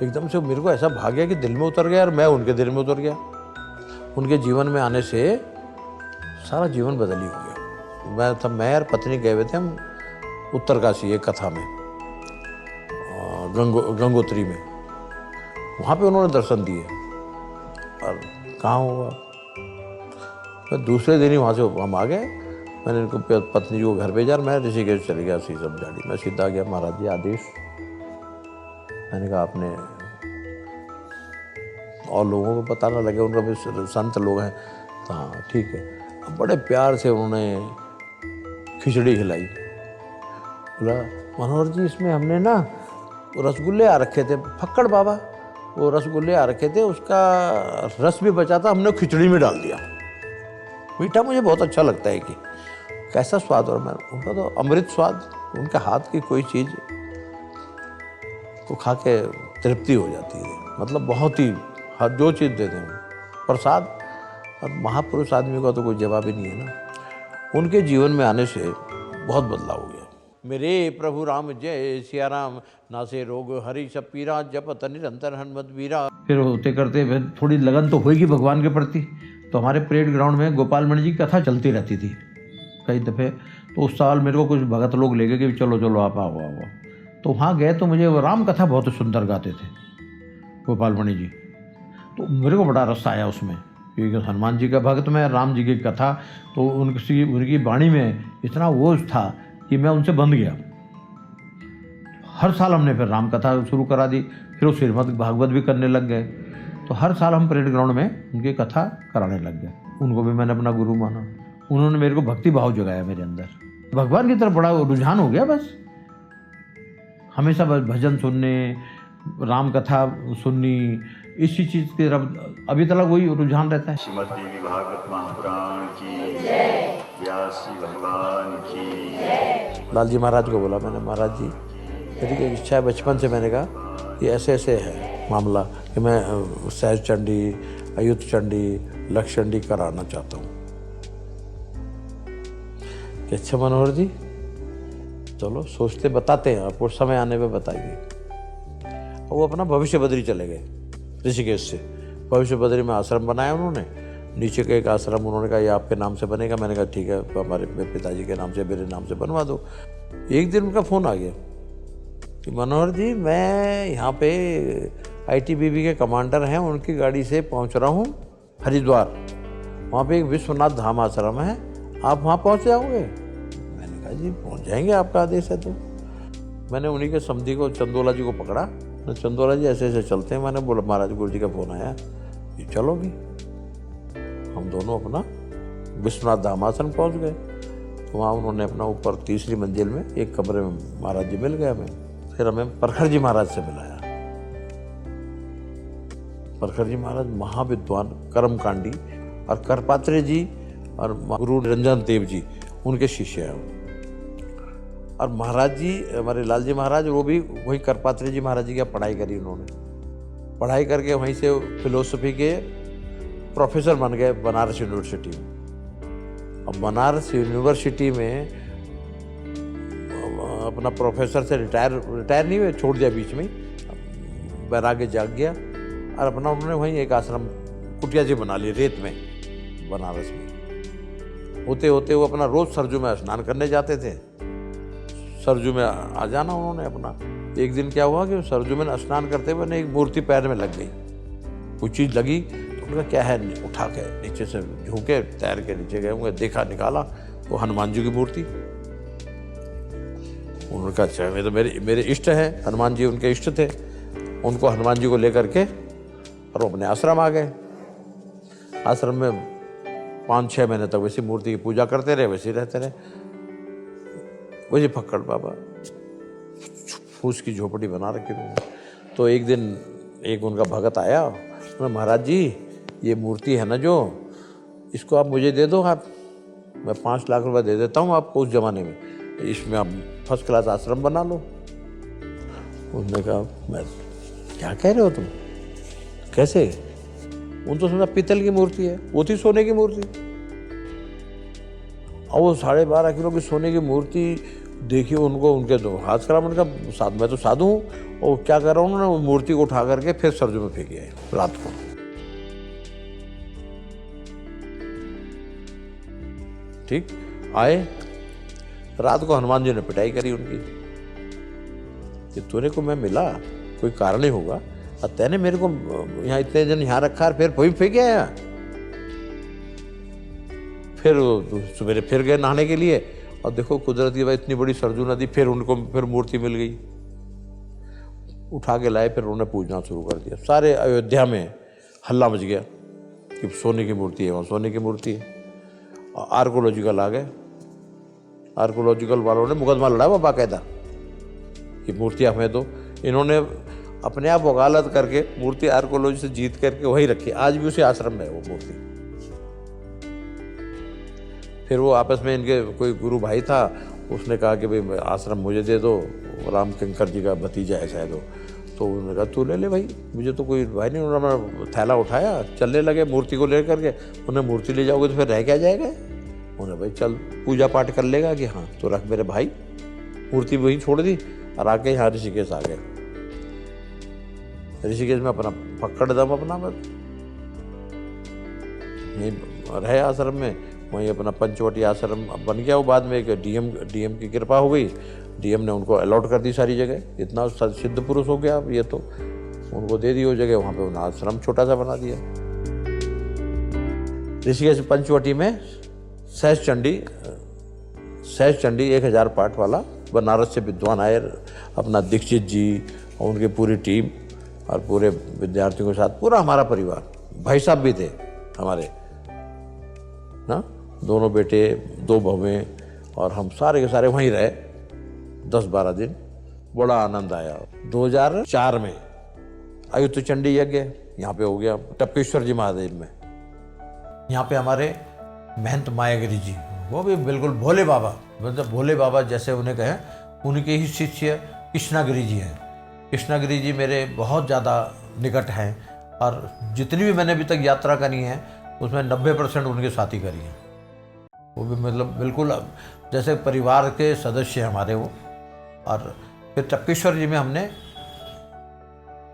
एकदम से मेरे को ऐसा भाग गया कि दिल में उतर गया और मैं उनके दिल में उतर गया। उनके जीवन में आने से सारा जीवन बदल ही हो गया। मैं और पत्नी गए हुए थे हम उत्तरकाशी एक कथा में, गंगोत्री में, वहाँ पे उन्होंने दर्शन दिए। और कहाँ हुआ, मैं दूसरे दिन ही वहाँ से हम आ गए। मैंने इनको पत्नी को घर भेजा, मैं ऋषिकेश चले गया सीसम झाड़ी। मैं सीधा गया, महाराज जी आदेश। मैंने कहा आपने और लोगों को पता ना लगे, उनका भी संत लोग हैं। तो हाँ ठीक है। अब बड़े प्यार से उन्होंने खिचड़ी खिलाई। बोला मनोहर जी इसमें हमने ना रसगुल्ले आ रखे थे, फक्कड़ बाबा, वो रसगुल्ले आ रखे थे, उसका रस भी बचा था, हमने खिचड़ी में डाल दिया। मीठा मुझे बहुत अच्छा लगता है कि कैसा स्वाद, और मैं उनका तो अमृत स्वाद, उनके हाथ की कोई चीज़ तो खा के तृप्ति हो जाती है। मतलब बहुत ही हर जो चीज़ देते हैं प्रसाद, और महापुरुष आदमी का तो कोई जवाब ही नहीं है ना। उनके जीवन में आने से बहुत बदलाव हो गया। मेरे प्रभु राम जय सिया राम, नासे रोग हरि सब पीरा, जपत निरंतर हनुमत वीरा। फिर होते करते थोड़ी लगन तो होगी भगवान के प्रति। तो हमारे परेड ग्राउंड में गोपाल मणि जी की कथा चलती रहती थी कई दफ़े। तो उस साल मेरे को कुछ भगत लोग ले गए कि चलो चलो आप आओ आओ। तो वहाँ गए तो मुझे वो राम कथा बहुत सुंदर गाते थे गोपाल मणि जी। तो मेरे को बड़ा रस आया उसमें, क्योंकि हनुमान जी का भक्त में, राम जी की कथा, तो उनकी वाणी में इतना वो था कि मैं उनसे बंध गया। हर साल हमने फिर राम कथा शुरू करा दी, फिर वो श्रीमद् भागवत भी करने लग गए। तो हर साल हम परेड ग्राउंड में उनकी कथा कराने लग गए। उनको भी मैंने अपना गुरु माना। उन्होंने मेरे को भक्ति भाव जगाया मेरे अंदर, भगवान की तरफ बड़ा रुझान हो गया। बस हमेशा भजन सुनने, राम कथा सुननी, इसी चीज़ की तरफ अभी तक वही रुझान रहता है। श्रीमद्देवी भागवत महापुराण की जय, व्यास जी भगवान की जय। लाल जी महाराज को बोला मैंने, महाराज जी मेरी एक इच्छा है बचपन से, मैंने कहा ये ऐसे ऐसे है मामला कि मैं सहज चंडी, अयुत चंडी, लक्ष्य चंडी कराना चाहता हूँ। कि अच्छा मनोहर जी, चलो सोचते बताते हैं आपको, समय आने पे बताइए। वो अपना भविष्य बद्री चले गए ऋषिकेश से। भविष्य बद्री में आश्रम बनाया उन्होंने, नीचे का एक आश्रम उन्होंने कहा ये आपके नाम से बनेगा। मैंने कहा ठीक है, हमारे मेरे पिताजी के नाम से, मेरे नाम से बनवा दो। एक दिन उनका फ़ोन आ गया कि मनोहर जी मैं यहाँ पे ITBP के कमांडर हैं, उनकी गाड़ी से पहुँच रहा हूँ हरिद्वार, वहाँ पे एक विश्वनाथ धाम आश्रम है, आप वहाँ पहुँच जाओगे? मैंने कहा जी पहुँच जाएंगे, आपका आदेश है तो। मैंने उन्हीं के समधी को, चंदोला जी को पकड़ा। चंदोला जी ऐसे ऐसे चलते हैं। मैंने बोला महाराज गुरु जी का फ़ोन आया, ये चलोगी? हम दोनों अपना विश्वनाथ धाम आश्रम पहुँच गए। तो वहाँ उन्होंने अपना ऊपर तीसरी मंजिल में एक कमरे में महाराज जी मिल गए हमें। फिर हमें परखर जी महाराज से मिलाया। परखर जी महाराज महाविद्वान, कर्मकांडी, और करपात्रे जी और गुरु निरंजन देव जी उनके शिष्य हैं। और महाराज जी, हमारे लाल जी महाराज, वो भी वही करपात्रे जी महाराज जी की पढ़ाई करी उन्होंने। पढ़ाई करके वहीं से फिलोसफी के प्रोफेसर बन गए बनारस यूनिवर्सिटी में। अब बनारस यूनिवर्सिटी में अपना प्रोफेसर से रिटायर नहीं हुए, छोड़ दिया बीच में, वैराग्य जाग गया और अपना उन्होंने वहीं एक आश्रम कुटिया जी बना लिया रेत में बनारस में। होते होते वो अपना रोज़ सरजू में स्नान करने जाते थे। सरजू में आ जाना उन्होंने अपना। एक दिन क्या हुआ कि सरजू में स्नान करते हुए एक मूर्ति पैर में लग गई। कुछ चीज़ लगी तो उनका क्या है, उठा के नीचे से झुके तैर के नीचे गए, उन्हें देखा, निकाला तो हनुमान जी की मूर्ति। उन्होंने कहा अच्छा ये तो मेरे इष्ट है, हनुमान जी उनके इष्ट थे। उनको हनुमान जी को लेकर के और अपने आश्रम आ गए। आश्रम में 5-6 महीने तक वैसी मूर्ति की पूजा करते रहे, वैसे रहते रहे। वैसे फक्कड़ बाबा फूस की झोपड़ी बना रखी उन्होंने। तो एक दिन एक उनका भगत आया, उन्होंने महाराज जी ये मूर्ति है ना जो, इसको आप मुझे दे दो, आप मैं 5 लाख रुपए दे देता हूँ आपको उस ज़माने में, इसमें आप फर्स्ट क्लास आश्रम बना लो। उन्होंने कहा मैं क्या कह रहे हो तुम, कैसे? उन तो समझा पीतल की मूर्ति है, वो थी सोने की मूर्ति। और वो 12.5 किलो की सोने की मूर्ति देखिए, उनको उनके दो हाथ करा। उनका मैं तो साधु हूँ, और क्या कर रहा हूँ, उन्होंने वो मूर्ति को उठा करके फिर सरजू में फेंक आए रात को। ठीक आए रात को, हनुमान जी ने पिटाई करी उनकी कि तूने को मैं मिला, कोई कारण ही होगा, और तैने मेरे को यहाँ इतने दिन यहाँ रखा और फिर वही फेंक आया। फिर सवेरे फिर गए नहाने के लिए, और देखो कुदरती बात, इतनी बड़ी सरजू नदी, फिर उनको फिर मूर्ति मिल गई, उठा के लाए। फिर उन्होंने पूजना शुरू कर दिया। सारे अयोध्या में हल्ला मच गया कि सोने की मूर्ति है, वहाँ सोने की मूर्ति है। और आर्कोलॉजिकल आ गए, आर्कोलॉजिकल वालों ने मुकदमा लड़ा हुआ बाकायदा कि मूर्ति हमें दो। इन्होंने अपने आप वकालत करके मूर्ति आर्कोलॉजी से जीत करके वही रखी, आज भी उसी आश्रम में है वो मूर्ति। फिर वो आपस में, इनके कोई गुरु भाई था, उसने कहा कि भाई आश्रम मुझे दे दो, राम किंकर जी का भतीजा है शायद वो। तो उन्होंने कहा तू ले ले भाई, मुझे तो कोई भाई नहीं। उन्होंने थैला उठाया, चलने लगे मूर्ति को ले करके। उन्हें मूर्ति ले जाओगे तो फिर रह क्या जाएगा? उन्हें भाई चल पूजा पाठ कर लेगा कि हाँ तो रख मेरे भाई। मूर्ति वहीं छोड़ दी और आके यहाँ ऋषिकेश आ गए। ऋषिकेश में अपना पकड़ दम अपना बस यहीं रहे आश्रम में, वहीं अपना पंचवटी आश्रम बन गया। वो बाद में एक डीएम की कृपा हो गई, डीएम ने उनको अलॉट कर दी सारी जगह। इतना सिद्ध पुरुष हो गया अब ये, तो उनको दे दी वो जगह, वहाँ पे उन्होंने आश्रम छोटा सा बना दिया। ऋषिकेश पंचवटी में सहज चंडी 1000 पाठ वाला बनारस से विद्वान आए, अपना दीक्षित जी और उनकी पूरी टीम और पूरे विद्यार्थियों के साथ, पूरा हमारा परिवार, भाई साहब भी थे हमारे ना, दोनों बेटे 2 बहुएं, और हम सारे के सारे वहीं रहे 10-12 दिन। बड़ा आनंद आया। 2004 में अयुत चंडी यज्ञ यहाँ पे हो गया टपकेश्वर जी महादेव में। यहाँ पे हमारे महंत मायागिरी जी वो भी बिल्कुल भोले बाबा, मतलब भोले बाबा जैसे उन्हें कहें, उनके ही शिष्य कृष्णागिरी जी हैं। कृष्णागिरी जी मेरे बहुत ज़्यादा निकट हैं और जितनी भी मैंने अभी तक यात्रा करी है उसमें 90% उनके साथ ही करी है। वो भी मतलब बिल्कुल जैसे परिवार के सदस्य हैं हमारे वो। और फिर टपकेश्वर जी में हमने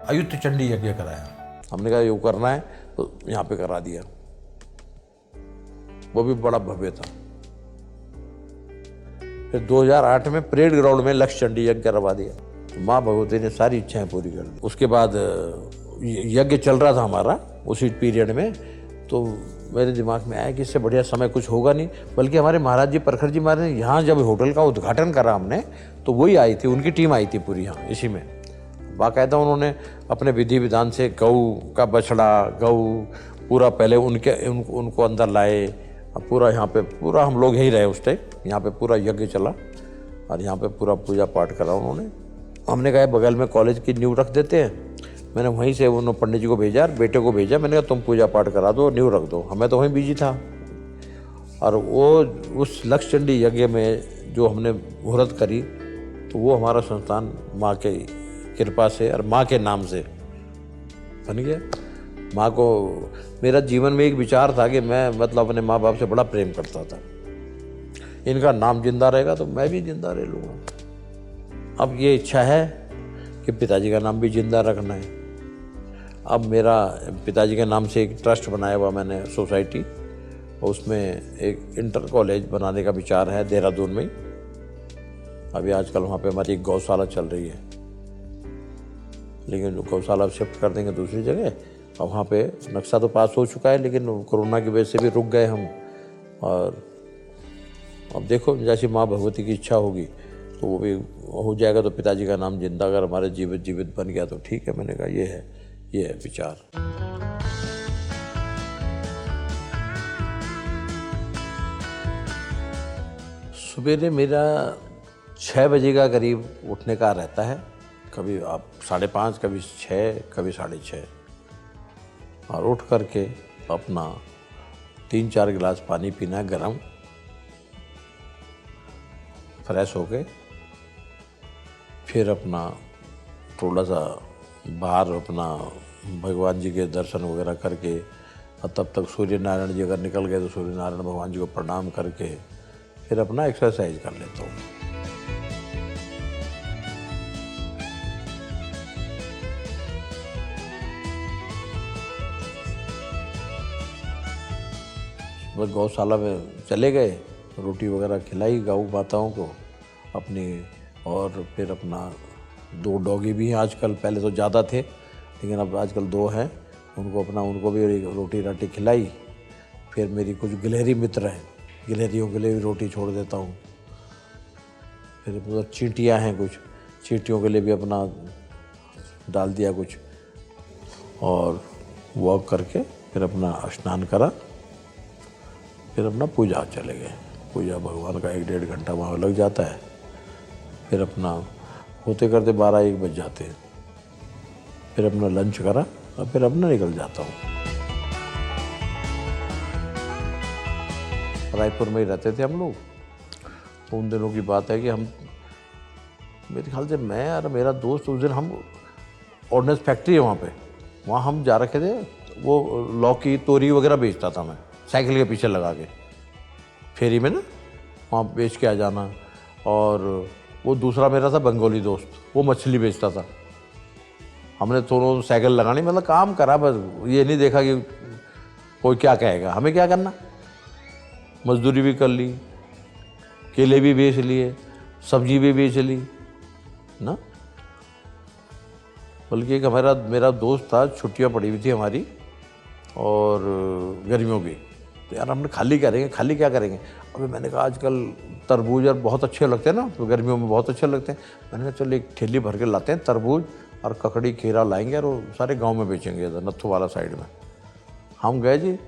अयुत चंडी यज्ञ कराया। हमने कहा ये करना है तो यहाँ पे करा दिया, वो भी बड़ा भव्य था। फिर 2008 में परेड ग्राउंड में लक्ष्य चंडी यज्ञ करवा दिया, तो माँ भगवती ने सारी इच्छाएं पूरी कर दी। उसके बाद यज्ञ चल रहा था हमारा उसी पीरियड में, तो मेरे दिमाग में आया कि इससे बढ़िया समय कुछ होगा नहीं, बल्कि हमारे महाराज जी प्रखर जी महाराज ने यहाँ जब होटल का उद्घाटन करा हमने, तो वही आई थी, उनकी टीम आई थी पूरी यहाँ इसी में। बाकायदा उन्होंने अपने विधि विधान से गऊ का बछड़ा, गऊ पूरा पहले उनको अंदर लाए, पूरा यहाँ पे पूरा हम लोग यहीं रहे उस टाइम, यहाँ पे पूरा यज्ञ चला और यहाँ पे पूरा पूजा पाठ करा उन्होंने। हमने कहा बगल में कॉलेज की नींव रख देते हैं, मैंने वहीं से उन्होंने पंडित जी को भेजा, बेटे को भेजा, मैंने कहा तुम पूजा पाठ करा दो, नींव रख दो। हमें तो वहीं बिजी था। और वो उस लक्ष्य चंडी यज्ञ में जो हमने मुहूर्त करी, तो वो हमारा संस्थान माँ के कृपा से और माँ के नाम से बन गया। माँ को मेरा जीवन में एक विचार था कि मैं मतलब अपने माँ बाप से बड़ा प्रेम करता था, इनका नाम जिंदा रहेगा तो मैं भी जिंदा रह लूँगा। अब ये इच्छा है कि पिताजी का नाम भी जिंदा रखना है। अब मेरा पिताजी के नाम से एक ट्रस्ट बनाया हुआ मैंने सोसाइटी, और उसमें एक इंटर कॉलेज बनाने का विचार है देहरादून में। अभी आजकल वहाँ पे हमारी एक गौशाला चल रही है, लेकिन गौशाला शिफ्ट कर देंगे दूसरी जगह। और वहाँ पे नक्शा तो पास हो चुका है, लेकिन कोरोना की वजह से भी रुक गए हम। और अब देखो जैसी माँ भगवती की इच्छा होगी तो वो भी हो जाएगा। तो पिताजी का नाम जिंदा अगर हमारे जीवित बन गया तो ठीक है। मैंने कहा ये है विचार। सवेरे मेरा 6 बजे का करीब उठने का रहता है, कभी आप 5:30, कभी 6, कभी 6:30। और उठ करके अपना 3-4 गिलास पानी पीना है गरम, फ्रेश होके फिर अपना थोड़ा सा बाहर अपना भगवान जी के दर्शन वगैरह करके, और तब तक सूर्य नारायण जी अगर निकल गए तो सूर्य नारायण भगवान जी को प्रणाम करके फिर अपना एक्सरसाइज कर लेता हूँ। बस गौशाला में चले गए, रोटी वगैरह खिलाई गौ माताओं को अपनी, और फिर अपना 2 डॉगी भी हैं आजकल, पहले तो ज़्यादा थे लेकिन अब आजकल 2 हैं, उनको भी रोटी राटी खिलाई। फिर मेरी कुछ गिलहरी मित्र हैं, गिलहरियों के लिए भी रोटी छोड़ देता हूँ। फिर मतलब चींटियाँ हैं कुछ, चींटियों के लिए भी अपना डाल दिया कुछ, और वॉक करके फिर अपना स्नान करा, फिर अपना पूजा चले गए। पूजा भगवान का 1-1.5 घंटा वहाँ लग जाता है। फिर अपना होते करते 12-1 बज जाते हैं। फिर अपना लंच करा और फिर अपना निकल जाता हूँ। रायपुर में ही रहते थे हम लोग, तो उन दिनों की बात है कि हम, मेरे ख्याल से मैं और मेरा दोस्त उस दिन हम ऑर्डिनेंस फैक्ट्री है वहाँ हम जा रखे थे। वो लौकी तोरी वगैरह बेचता था मैं, साइकिल के पीछे लगा के फेरी में ना, वहाँ बेच के आ जाना। और वो दूसरा मेरा था बंगाली दोस्त, वो मछली बेचता था। हमने दोनों साइकिल लगानी, मतलब काम करा, बस ये नहीं देखा कि कोई क्या कहेगा, हमें क्या करना। मजदूरी भी कर ली, केले भी बेच लिए, सब्जी भी बेच ली ना। बल्कि एक मेरा दोस्त था, छुट्टियाँ पड़ी हुई थी हमारी और गर्मियों की, तो यार हमने खाली क्या करेंगे। अभी मैंने कहा आजकल तरबूज और बहुत अच्छे लगते हैं ना, तो गर्मियों में बहुत अच्छे लगते हैं। मैंने कहा चल एक ठेली भर के लाते हैं, तरबूज और ककड़ी खीरा लाएंगे और वो सारे गांव में बेचेंगे, इधर नत्थू वाला साइड में। हम गए जी,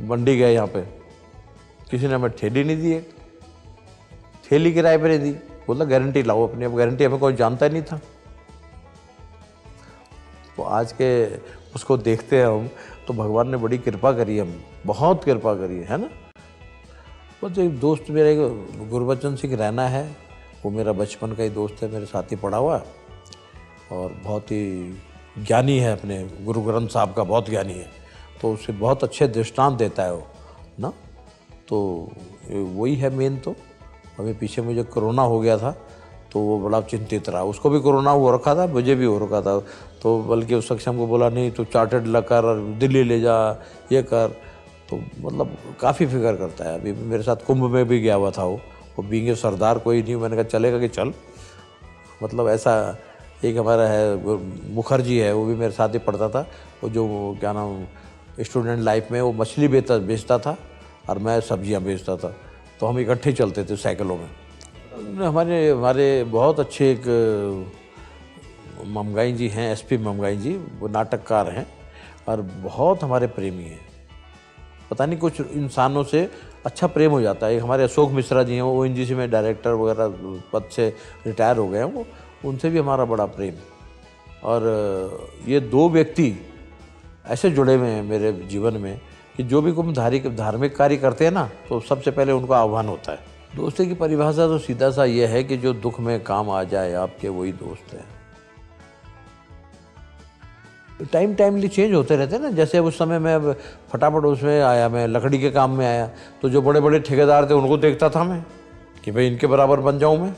मंडी गए, यहाँ पे किसी ने हमें ठेली नहीं दी, ठेली किराए पर नहीं दी। बोला गारंटी लाओ अपनी। अब गारंटी हमें कोई जानता ही नहीं था। तो आज के उसको देखते हैं हम, तो भगवान ने बड़ी कृपा करी, हम बहुत कृपा करी है ना। वो तो एक दोस्त मेरे गुरबचन सिंह रैना है, वो मेरा बचपन का ही दोस्त है, मेरे साथ ही पढ़ा हुआ और बहुत ही ज्ञानी है, अपने गुरु ग्रंथ साहब का बहुत ज्ञानी है, तो उससे बहुत अच्छे दृष्टांत देता है वो ना। तो वही है मेन। तो अभी पीछे मुझे कोरोना हो गया था तो वो बड़ा चिंतित रहा, उसको भी कोरोना हो रखा था, मुझे भी हो रखा था, तो बल्कि उस शख्स हमको बोला नहीं तो चार्टर्ड लकर और दिल्ली ले जा, ये कर, तो मतलब काफ़ी फिक्र करता है। अभी मेरे साथ कुंभ में भी गया हुआ था वो बींगे सरदार कोई नहीं, मैंने कहा चलेगा कि चल, मतलब ऐसा। एक हमारा है मुखर्जी है, वो भी मेरे साथ ही पढ़ता था, वो जो क्या नाम स्टूडेंट लाइफ में वो मछली बेचता था और मैं सब्जियां बेचता था, तो हम इकट्ठे चलते थे साइकिलों में। हमारे बहुत अच्छे एक ममगाई जी हैं, एसपी ममगाई जी, वो नाटककार हैं और बहुत हमारे प्रेमी हैं। पता नहीं कुछ इंसानों से अच्छा प्रेम हो जाता है। हमारे अशोक मिश्रा जी हैं, वो ONGC में डायरेक्टर वगैरह पद से रिटायर हो गए हैं, वो उनसे भी हमारा बड़ा प्रेम। और ये दो व्यक्ति ऐसे जुड़े हुए हैं मेरे जीवन में कि जो भी कोई धार्मिक कार्य करते हैं ना, तो सबसे पहले उनको आह्वान होता है। दोस्ती की परिभाषा तो सीधा सा ये है कि जो दुख में काम आ जाए आपके, वही दोस्त है। टाइमली चेंज होते रहते हैं ना, जैसे उस समय मैं फटाफट उसमें आया, मैं लकड़ी के काम में आया, तो जो बड़े बड़े ठेकेदार थे उनको देखता था मैं कि भाई इनके बराबर बन जाऊं मैं,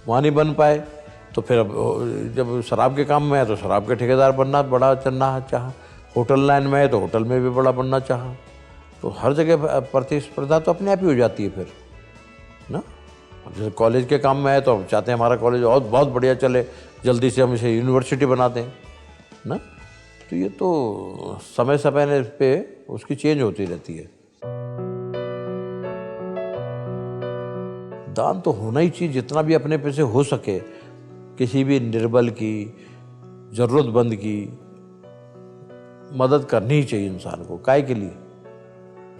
वहाँ नहीं बन पाए। तो फिर अब जब शराब के काम में आया तो शराब के ठेकेदार बनना बड़ा चाहा, होटल लाइन में आए तो होटल में भी बड़ा बनना चाहा। तो हर जगह प्रतिस्पर्धा तो अपने आप ही हो जाती है फिर ना। जैसे कॉलेज के काम में आए तो हम चाहते हैं हमारा कॉलेज और बहुत बढ़िया चले, जल्दी से हम इसे यूनिवर्सिटी बना दें ना। तो ये तो समय पे उसकी चेंज होती रहती है। दान तो होना ही चाहिए, जितना भी अपने पे से हो सके, किसी भी निर्बल की, ज़रूरतमंद की मदद करनी ही चाहिए इंसान को। काय के लिए?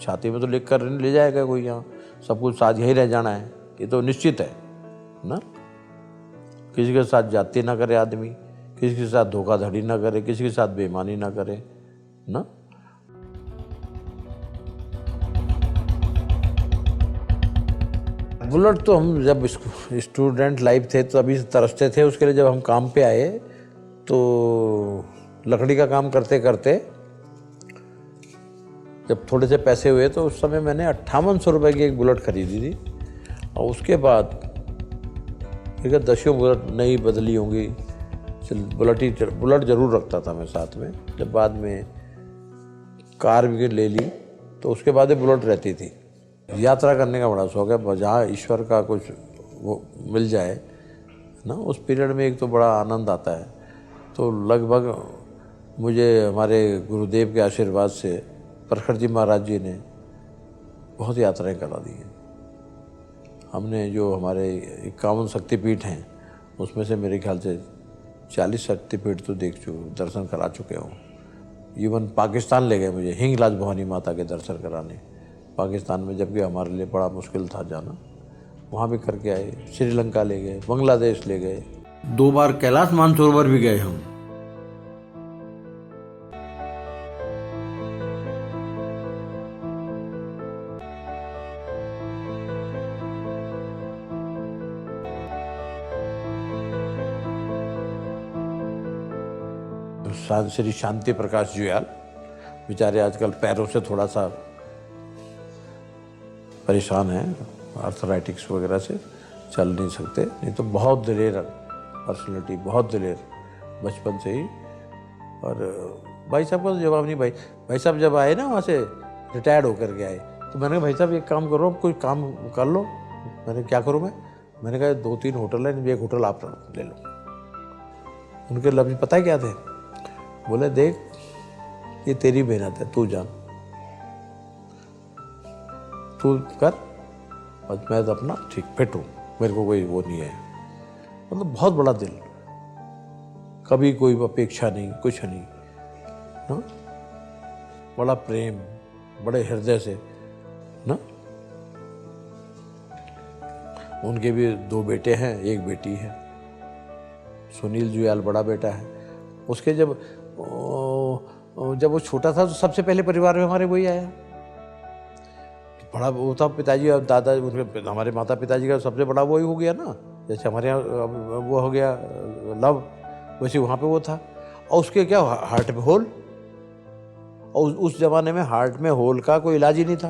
छाती में तो लिख कर ले जाएगा कोई, यहाँ सब कुछ साथ यही रह जाना है, ये तो निश्चित है ना। किसी के साथ जाति ना करे आदमी, किसी के साथ धोखाधड़ी ना करे, किसी के साथ बेईमानी ना करे ना। बुलेट तो हम जब स्टूडेंट लाइफ थे तो अभी तरसते थे उसके लिए। जब हम काम पे आए तो लकड़ी का काम करते करते जब थोड़े से पैसे हुए तो उस समय मैंने 5800 रुपये की एक बुलेट खरीदी थी। और उसके बाद ठीक है 10 बुलेट नहीं बदली होंगी, बुलेट ज़रूर रखता था मैं साथ में। जब बाद में कार भी ले ली तो उसके बाद बुलेट रहती थी। यात्रा करने का बड़ा शौक है, जहाँ ईश्वर का कुछ वो मिल जाए ना, उस पीरियड में एक तो बड़ा आनंद आता है। तो लगभग मुझे हमारे गुरुदेव के आशीर्वाद से प्रखर जी महाराज जी ने बहुत यात्राएं करा दी हैं। हमने जो हमारे 51 शक्तिपीठ हैं उसमें से मेरे ख्याल से 40 शक्तिपीठ तो दर्शन करा चुके हूँ। इवन पाकिस्तान ले गए मुझे हिंगलाज भवानी माता के दर्शन कराने पाकिस्तान में, जबकि हमारे लिए बड़ा मुश्किल था जाना, वहाँ भी करके आए। श्रीलंका ले गए, बांग्लादेश ले गए, 2 बार कैलाश मानसरोवर भी गए हम। श्री शांति प्रकाश जुयाल बेचारे आजकल पैरों से थोड़ा सा परेशान हैं, आर्थराइटिक्स वगैरह से चल नहीं सकते, नहीं तो बहुत दिलेर पर्सनैलिटी, बहुत दिलेर बचपन से ही। और भाई साहब का तो जवाब नहीं। भाई साहब जब आए ना वहाँ से रिटायर्ड होकर के आए तो मैंने कहा भाई साहब एक काम करो, कोई काम कर लो। मैंने क्या करूँ मैंने कहा 2-3 होटल है, एक होटल आप ले लो। उनके लफ्ज़ पता है क्या थे? बोले देख ये तेरी मेहनत है, तू जान, तू कर, और मैं तो अपना ठीक फिट हूँ, मेरे को कोई वो नहीं है। मतलब बहुत बड़ा दिल, कभी कोई अपेक्षा नहीं, कुछ नहीं ना, बड़ा प्रेम, बड़े हृदय से ना। उनके भी 2 बेटे हैं, 1 बेटी है। सुनील जुयाल बड़ा बेटा है। उसके जब वो छोटा था तो सबसे पहले परिवार में हमारे वही आया। बड़ा वो था पिताजी और दादा, उनके हमारे माता पिताजी का सबसे बड़ा वही हो गया ना। जैसे हमारे यहाँ वो हो गया लव, वैसे वहाँ पे वो था। और उसके क्या हार्ट में होल, और उस ज़माने में हार्ट में होल का कोई इलाज ही नहीं था।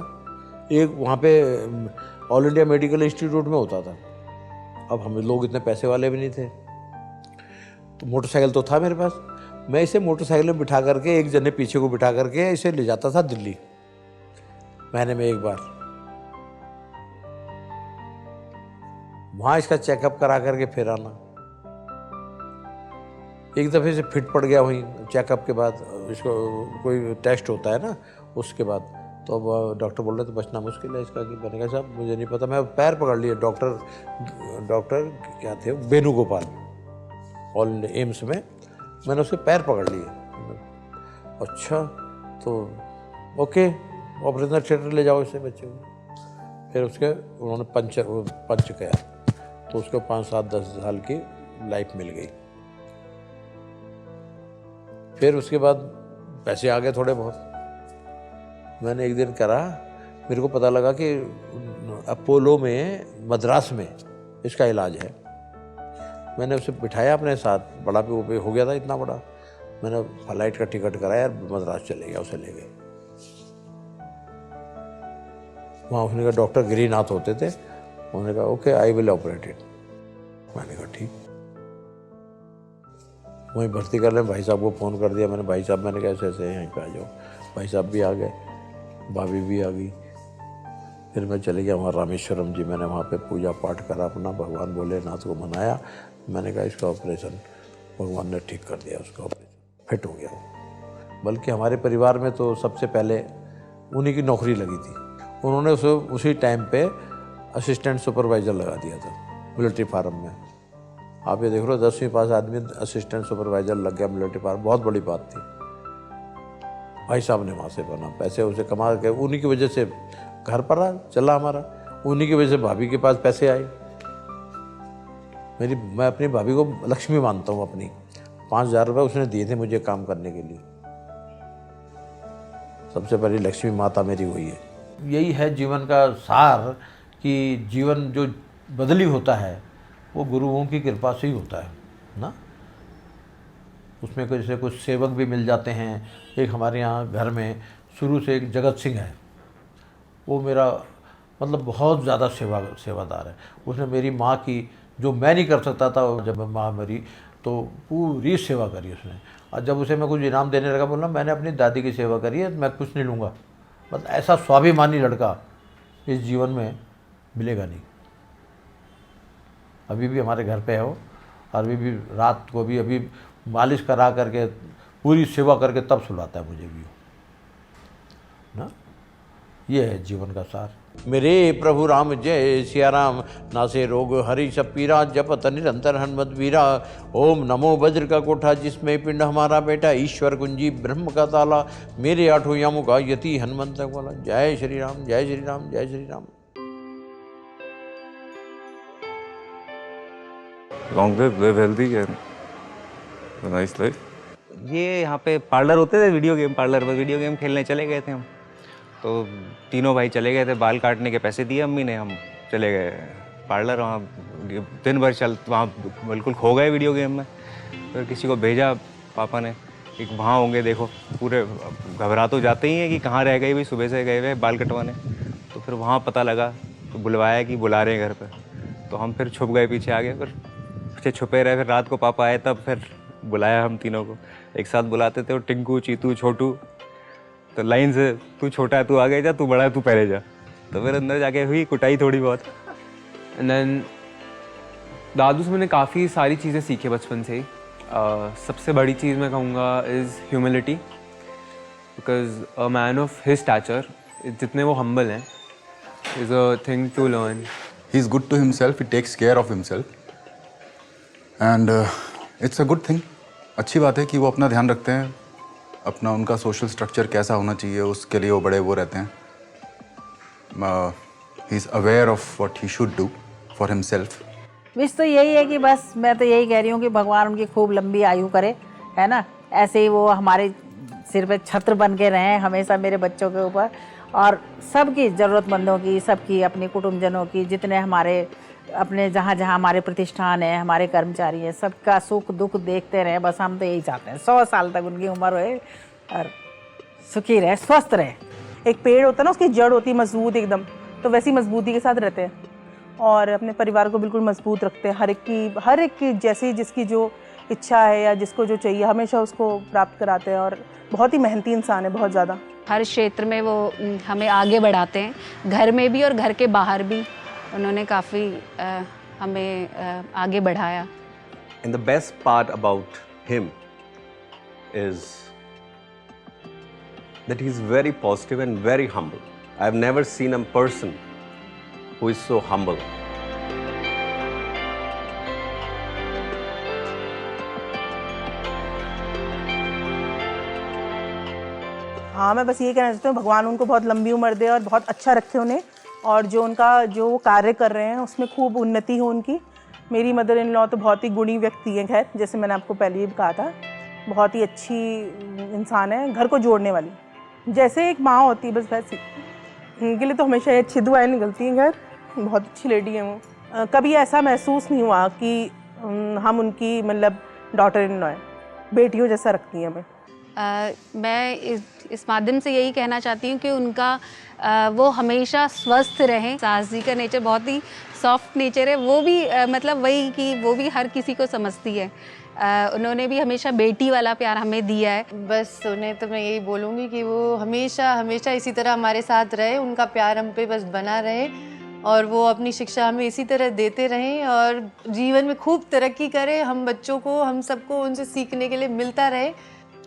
एक वहाँ पे ऑल इंडिया मेडिकल इंस्टीट्यूट में होता था। अब हम लोग इतने पैसे वाले भी नहीं थे, तो मोटरसाइकिल तो था मेरे पास। मैं इसे मोटरसाइकिल में बिठा करके, एक जने पीछे को बिठा करके इसे ले जाता था दिल्ली, महीने में एक बार। वहाँ इसका चेकअप करा करके फिर आना। एक दफ़े से फिट पड़ गया वहीं चेकअप के बाद, इसको कोई टेस्ट होता है ना उसके बाद, तो अब डॉक्टर बोल रहे थे बचना मुश्किल है इसका। कि मैंने कहा साहब मुझे नहीं पता, मैं पैर पकड़ लिए। डॉक्टर क्या थे, वेणुगोपाल, ऑल इंडिया एम्स में, मैंने उसके पैर पकड़ लिए। अच्छा, तो ओके, ऑपरेशन थिएटर ले जाओ इसे बच्चे को। फिर उसके उन्होंने पंच किया, तो उसको 5, 7, 10 साल की लाइफ मिल गई। फिर उसके बाद पैसे आ गए थोड़े बहुत। मैंने एक दिन करा, मेरे को पता लगा कि अपोलो में, मद्रास में इसका इलाज है। मैंने उसे बिठाया अपने साथ, बड़ा पे हो गया था इतना बड़ा। मैंने फ्लाइट का टिकट कराया, मद्रास चले गया, उसे ले गए। वहाँ उसने कहा डॉक्टर गिरीनाथ होते थे, उन्होंने कहा okay I will operate it. मैंने कहा ठीक। वहीं भर्ती कर लें, भाई साहब को फ़ोन कर दिया मैंने, भाई साहब मैंने कहा ऐसे ऐसे यहीं पे आ जाओ। भाई साहब भी आ गए, भाभी भी आ गई। फिर मैं चले गया वहाँ रामेश्वरम जी, मैंने वहाँ पे पूजा पाठ करा अपना, भगवान भोलेनाथ को मनाया। मैंने कहा इसका ऑपरेशन, भगवान ने ठीक कर दिया, उसका ऑपरेशन फिट हो गया वो। बल्कि हमारे परिवार में तो सबसे पहले उन्हीं की नौकरी लगी थी। उन्होंने उसी टाइम पे असिस्टेंट सुपरवाइज़र लगा दिया था मिलिट्री फार्म में। आप ये देख लो, 10वीं पास आदमी असिस्टेंट सुपरवाइज़र लग गया मिलिट्री फार्म, बहुत बड़ी बात थी। भाई साहब ने वहाँ से बना, पैसे उसे कमा के, उन्हीं की वजह से घर पर चला हमारा, उन्हीं की वजह से भाभी के पास पैसे आए। मैं अपनी भाभी को लक्ष्मी मानता हूँ अपनी। 5,000 रुपये उसने दिए थे मुझे काम करने के लिए। सबसे पहली लक्ष्मी माता मेरी वही है। यही है जीवन का सार, कि जीवन जो बदली होता है वो गुरुओं की कृपा से ही होता है ना। उसमें जैसे कुछ सेवक भी मिल जाते हैं। एक हमारे यहाँ घर में शुरू से एक जगत सिंह है, वो मेरा मतलब बहुत ज़्यादा सेवादार है। उसने मेरी माँ की, जो मैं नहीं कर सकता था, जब माँ मरी तो पूरी सेवा करी उसने। और जब उसे मैं कुछ इनाम देने लगा, बोला मैंने अपनी दादी की सेवा करी है, मैं कुछ नहीं लूँगा। बस ऐसा स्वाभिमानी लड़का इस जीवन में मिलेगा नहीं। अभी भी हमारे घर पे है वो, और अभी भी रात को भी अभी मालिश करा करके, पूरी सेवा करके तब सुलाता है मुझे भी ना। ये है जीवन का सार। मेरे प्रभु राम जय सिया राम, नासे रोग हरि सब पीरा, जपत निरंतर हनुमत वीरा। ओम नमो वज्र का कोठा, जिसमें पिंड हमारा बेटा, ईश्वर कुंजी ब्रह्म का ताला, मेरे 8 यामों का यति हनुमंत वाला। जय श्री राम, जय श्री राम, जय Shri Ram. Long live, live healthy and a nice life. ये यहाँ पे पार्लर होते थे, वीडियो गेम पार्लर में वीडियो गेम खेलने चले गए थे हम। तो तीनों भाई चले गए थे, बाल काटने के पैसे दिए अम्मी ने, हम चले गए पार्लर। वहाँ दिन भर वहाँ बिल्कुल खो गए वीडियो गेम में। फिर किसी को भेजा पापा ने कि वहाँ होंगे, देखो। पूरे घबरा तो जाते ही हैं कि कहाँ रह गए भाई, सुबह से गए हुए बाल कटवाने। तो फिर वहाँ पता लगा, तो बुलवाया कि बुला रहे हैं घर पर। तो हम फिर छुप गए, पीछे आ गए, फिर पीछे छुपे रहे। फिर रात को पापा आए, तब फिर बुलाया हम तीनों को। एक साथ बुलाते थे, और टिंकू, चीतू, छोटू, तो लाइन से तू छोटा है तू आगे जा, तू बड़ा है तू पहले जा। तो फिर अंदर जाके हुई कुटाई थोड़ी बहुत। एंड देन दादू से मैंने काफ़ी सारी चीज़ें सीखी बचपन से ही। सबसे बड़ी चीज़ मैं कहूँगा is humility, because a man of his stature, जितने वो हम्बल हैं, is a thing to learn. He is good to himself, he takes care of himself and it's a good thing. अच्छी बात है कि वो अपना ध्यान रखते हैं, अपना उनका सोशल स्ट्रक्चर कैसा होना चाहिए उसके लिए वो बड़े वो रहते हैं। He is aware of what he should do for himself. Wish तो यही है कि बस मैं तो यही कह रही हूँ कि भगवान उनकी खूब लंबी आयु करे, है ना। ऐसे ही वो हमारे सिर पे छत्र बन के रहें हमेशा मेरे बच्चों के ऊपर, और सबकी ज़रूरतमंदों की, सबकी, अपने कुटुंबजनों की, जितने हमारे अपने जहाँ जहाँ हमारे प्रतिष्ठान हैं, हमारे कर्मचारी हैं, सबका सुख दुख देखते रहे। बस हम तो यही चाहते हैं 100 साल तक उनकी उम्र होए और सुखी रहे, स्वस्थ रहे। एक पेड़ होता है ना, उसकी जड़ होती है मजबूत एकदम, तो वैसी मजबूती के साथ रहते हैं और अपने परिवार को बिल्कुल मजबूत रखते हैं। हर एक की जैसी जिसकी जो इच्छा है या जिसको जो चाहिए हमेशा उसको प्राप्त कराते हैं और बहुत ही मेहनती इंसान है, बहुत ज़्यादा। हर क्षेत्र में वो हमें आगे बढ़ाते हैं, घर में भी और घर के बाहर भी उन्होंने काफ़ी हमें आगे बढ़ाया। And the best part about him is that he's very positive and very humble. I've never seen a person who is so humble. हाँ, मैं बस ये कहना चाहती हूँ भगवान उनको बहुत लंबी उम्र दे और बहुत अच्छा रखे उन्हें, और जो वो कार्य कर रहे हैं उसमें खूब उन्नति हो उनकी। मेरी मदर इन लॉ तो बहुत ही गुणी व्यक्ति हैं, खैर जैसे मैंने आपको पहले भी कहा था, बहुत ही अच्छी इंसान है, घर को जोड़ने वाली, जैसे एक माँ होती है बस वैसी। उनके लिए तो हमेशा ये अच्छी दुआएं निकलती हैं, खैर बहुत अच्छी लेडी है वो। कभी ऐसा महसूस नहीं हुआ कि हम उनकी मतलब डॉटर इन लॉ है, बेटियों जैसा रखती हैं हमें। मैं इस माध्यम से यही कहना चाहती हूँ कि उनका वो हमेशा स्वस्थ रहें। सास जी का नेचर बहुत ही सॉफ्ट नेचर है, वो भी मतलब वही कि वो भी हर किसी को समझती है। उन्होंने भी हमेशा बेटी वाला प्यार हमें दिया है। बस उन्हें तो मैं यही बोलूँगी कि वो हमेशा हमेशा इसी तरह हमारे साथ रहे, उनका प्यार हम पे बस बना रहे और वो अपनी शिक्षा हमें इसी तरह देते रहें और जीवन में खूब तरक्की करें। हम बच्चों को, हम सबको उनसे सीखने के लिए मिलता रहे।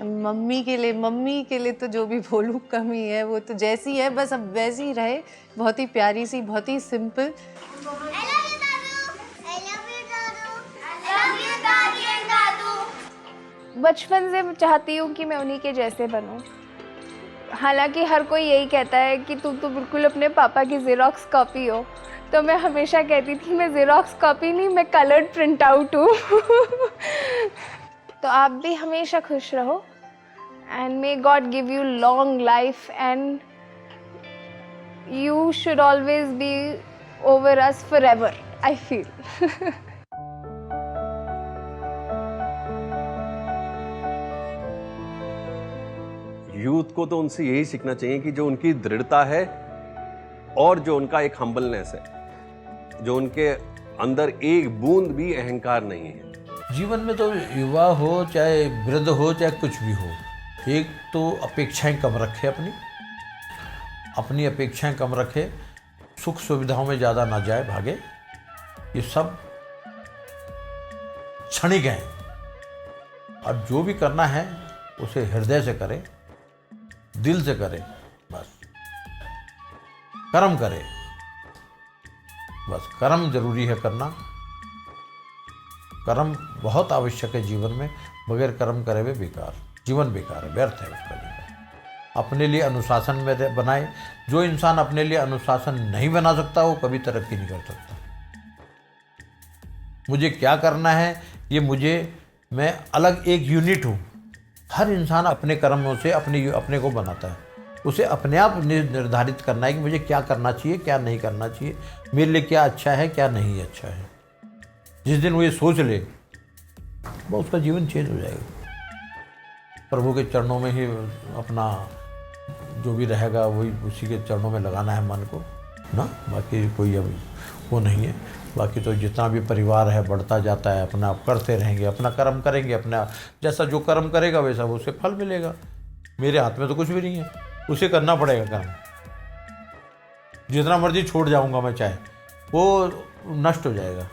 मम्मी के लिए तो जो भी बोलूँ कम ही है, वो तो जैसी है बस अब वैसी ही रहे, बहुत ही प्यारी सी, बहुत ही सिंपल। बचपन से चाहती हूँ कि मैं उन्हीं के जैसे बनूँ। हालांकि हर कोई यही कहता है कि तू तो बिल्कुल अपने पापा की ज़ेरॉक्स कॉपी हो, तो मैं हमेशा कहती थी मैं ज़ेरॉक्स कॉपी नहीं, मैं कलर्ड प्रिंट आउट हूँ। तो आप भी हमेशा खुश रहो and may God give you long life and you should always be over us for ever, I feel. Youth को तो उनसे यही सीखना चाहिए कि जो उनकी दृढ़ता है और जो उनका एक हम्बलनेस है, जो उनके अंदर एक बूंद भी अहंकार नहीं है। जीवन में तो युवा हो चाहे वृद्ध हो चाहे कुछ भी हो, एक तो अपेक्षाएं कम रखे, अपनी अपेक्षाएं कम रखे, सुख सुविधाओं में ज़्यादा ना जाए भागे। ये सब क्षणिक हैं और जो भी करना है उसे हृदय से करे, दिल से करे, बस कर्म करे, बस कर्म जरूरी है करना। कर्म बहुत आवश्यक है जीवन में, बगैर कर्म करे हुए बेकार, जीवन बेकार है, व्यर्थ है उसका जीवन। अपने लिए अनुशासन में बनाए। जो इंसान अपने लिए अनुशासन नहीं बना सकता वो कभी तरक्की नहीं कर सकता। मुझे क्या करना है ये मैं अलग एक यूनिट हूँ। हर इंसान अपने कर्मों से अपने को बनाता है। उसे अपने आप निर्धारित करना है कि मुझे क्या करना चाहिए, क्या नहीं करना चाहिए, मेरे लिए क्या अच्छा है, क्या नहीं अच्छा है। जिस दिन वो ये सोच ले, वो उसका जीवन चेंज हो जाएगा। प्रभु के चरणों में ही अपना जो भी रहेगा वही उसी के चरणों में लगाना है मन को ना, बाकी कोई अभी वो नहीं है। बाकी तो जितना भी परिवार है बढ़ता जाता है, अपना आप करते रहेंगे, अपना कर्म करेंगे, अपना जैसा जो कर्म करेगा वैसा उसे फल मिलेगा। मेरे हाथ में तो कुछ भी नहीं है, उसे करना पड़ेगा कर्म। जितना मर्जी छोड़ जाऊंगा मैं चाहे, वो नष्ट हो जाएगा।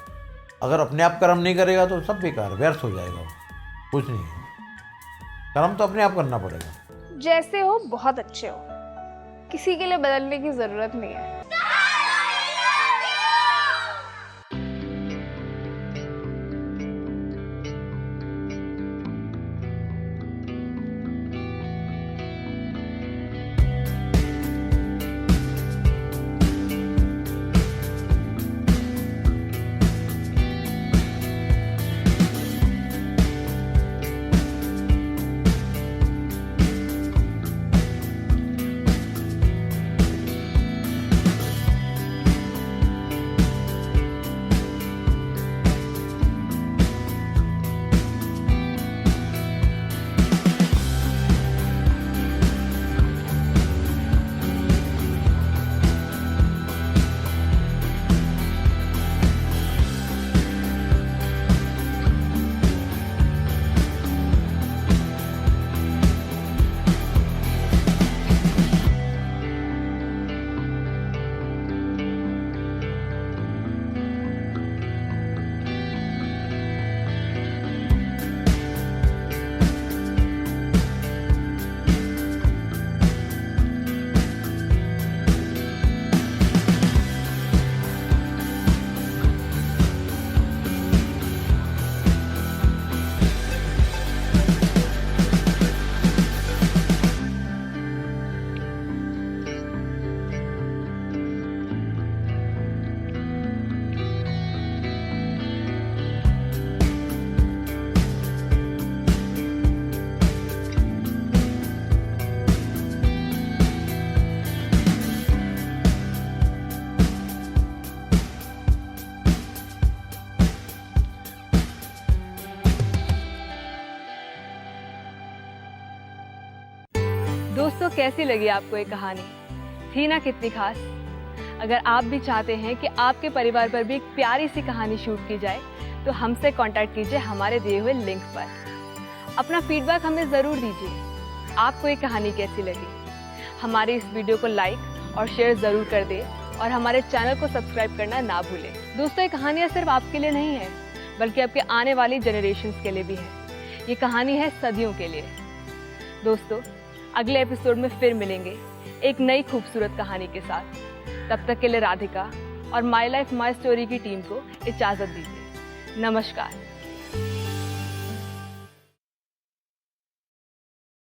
अगर अपने आप कर्म नहीं करेगा तो सब बेकार, व्यर्थ हो जाएगा, कुछ नहीं है। कर्म तो अपने आप करना पड़ेगा। जैसे हो बहुत अच्छे हो, किसी के लिए बदलने की ज़रूरत नहीं है। कैसी लगी आपको ये कहानी? थी ना कितनी खास? अगर आप भी चाहते हैं कि आपके परिवार पर भी एक प्यारी सी कहानी शूट की जाए तो हमसे कांटेक्ट कीजिए हमारे दिए हुए लिंक पर। अपना फीडबैक हमें ज़रूर दीजिए। आपको ये कहानी कैसी लगी? हमारे इस वीडियो को लाइक और शेयर ज़रूर कर दें और हमारे चैनल को सब्सक्राइब करना ना भूलें। दोस्तों, ये कहानियाँ सिर्फ आपके लिए नहीं है बल्कि आपके आने वाली जनरेशन्स के लिए भी है। ये कहानी है सदियों के लिए। दोस्तों, अगले एपिसोड में फिर मिलेंगे एक नई खूबसूरत कहानी के साथ। तब तक के लिए राधिका और माई लाइफ माई स्टोरी की टीम को इजाज़त दीजिए। नमस्कार।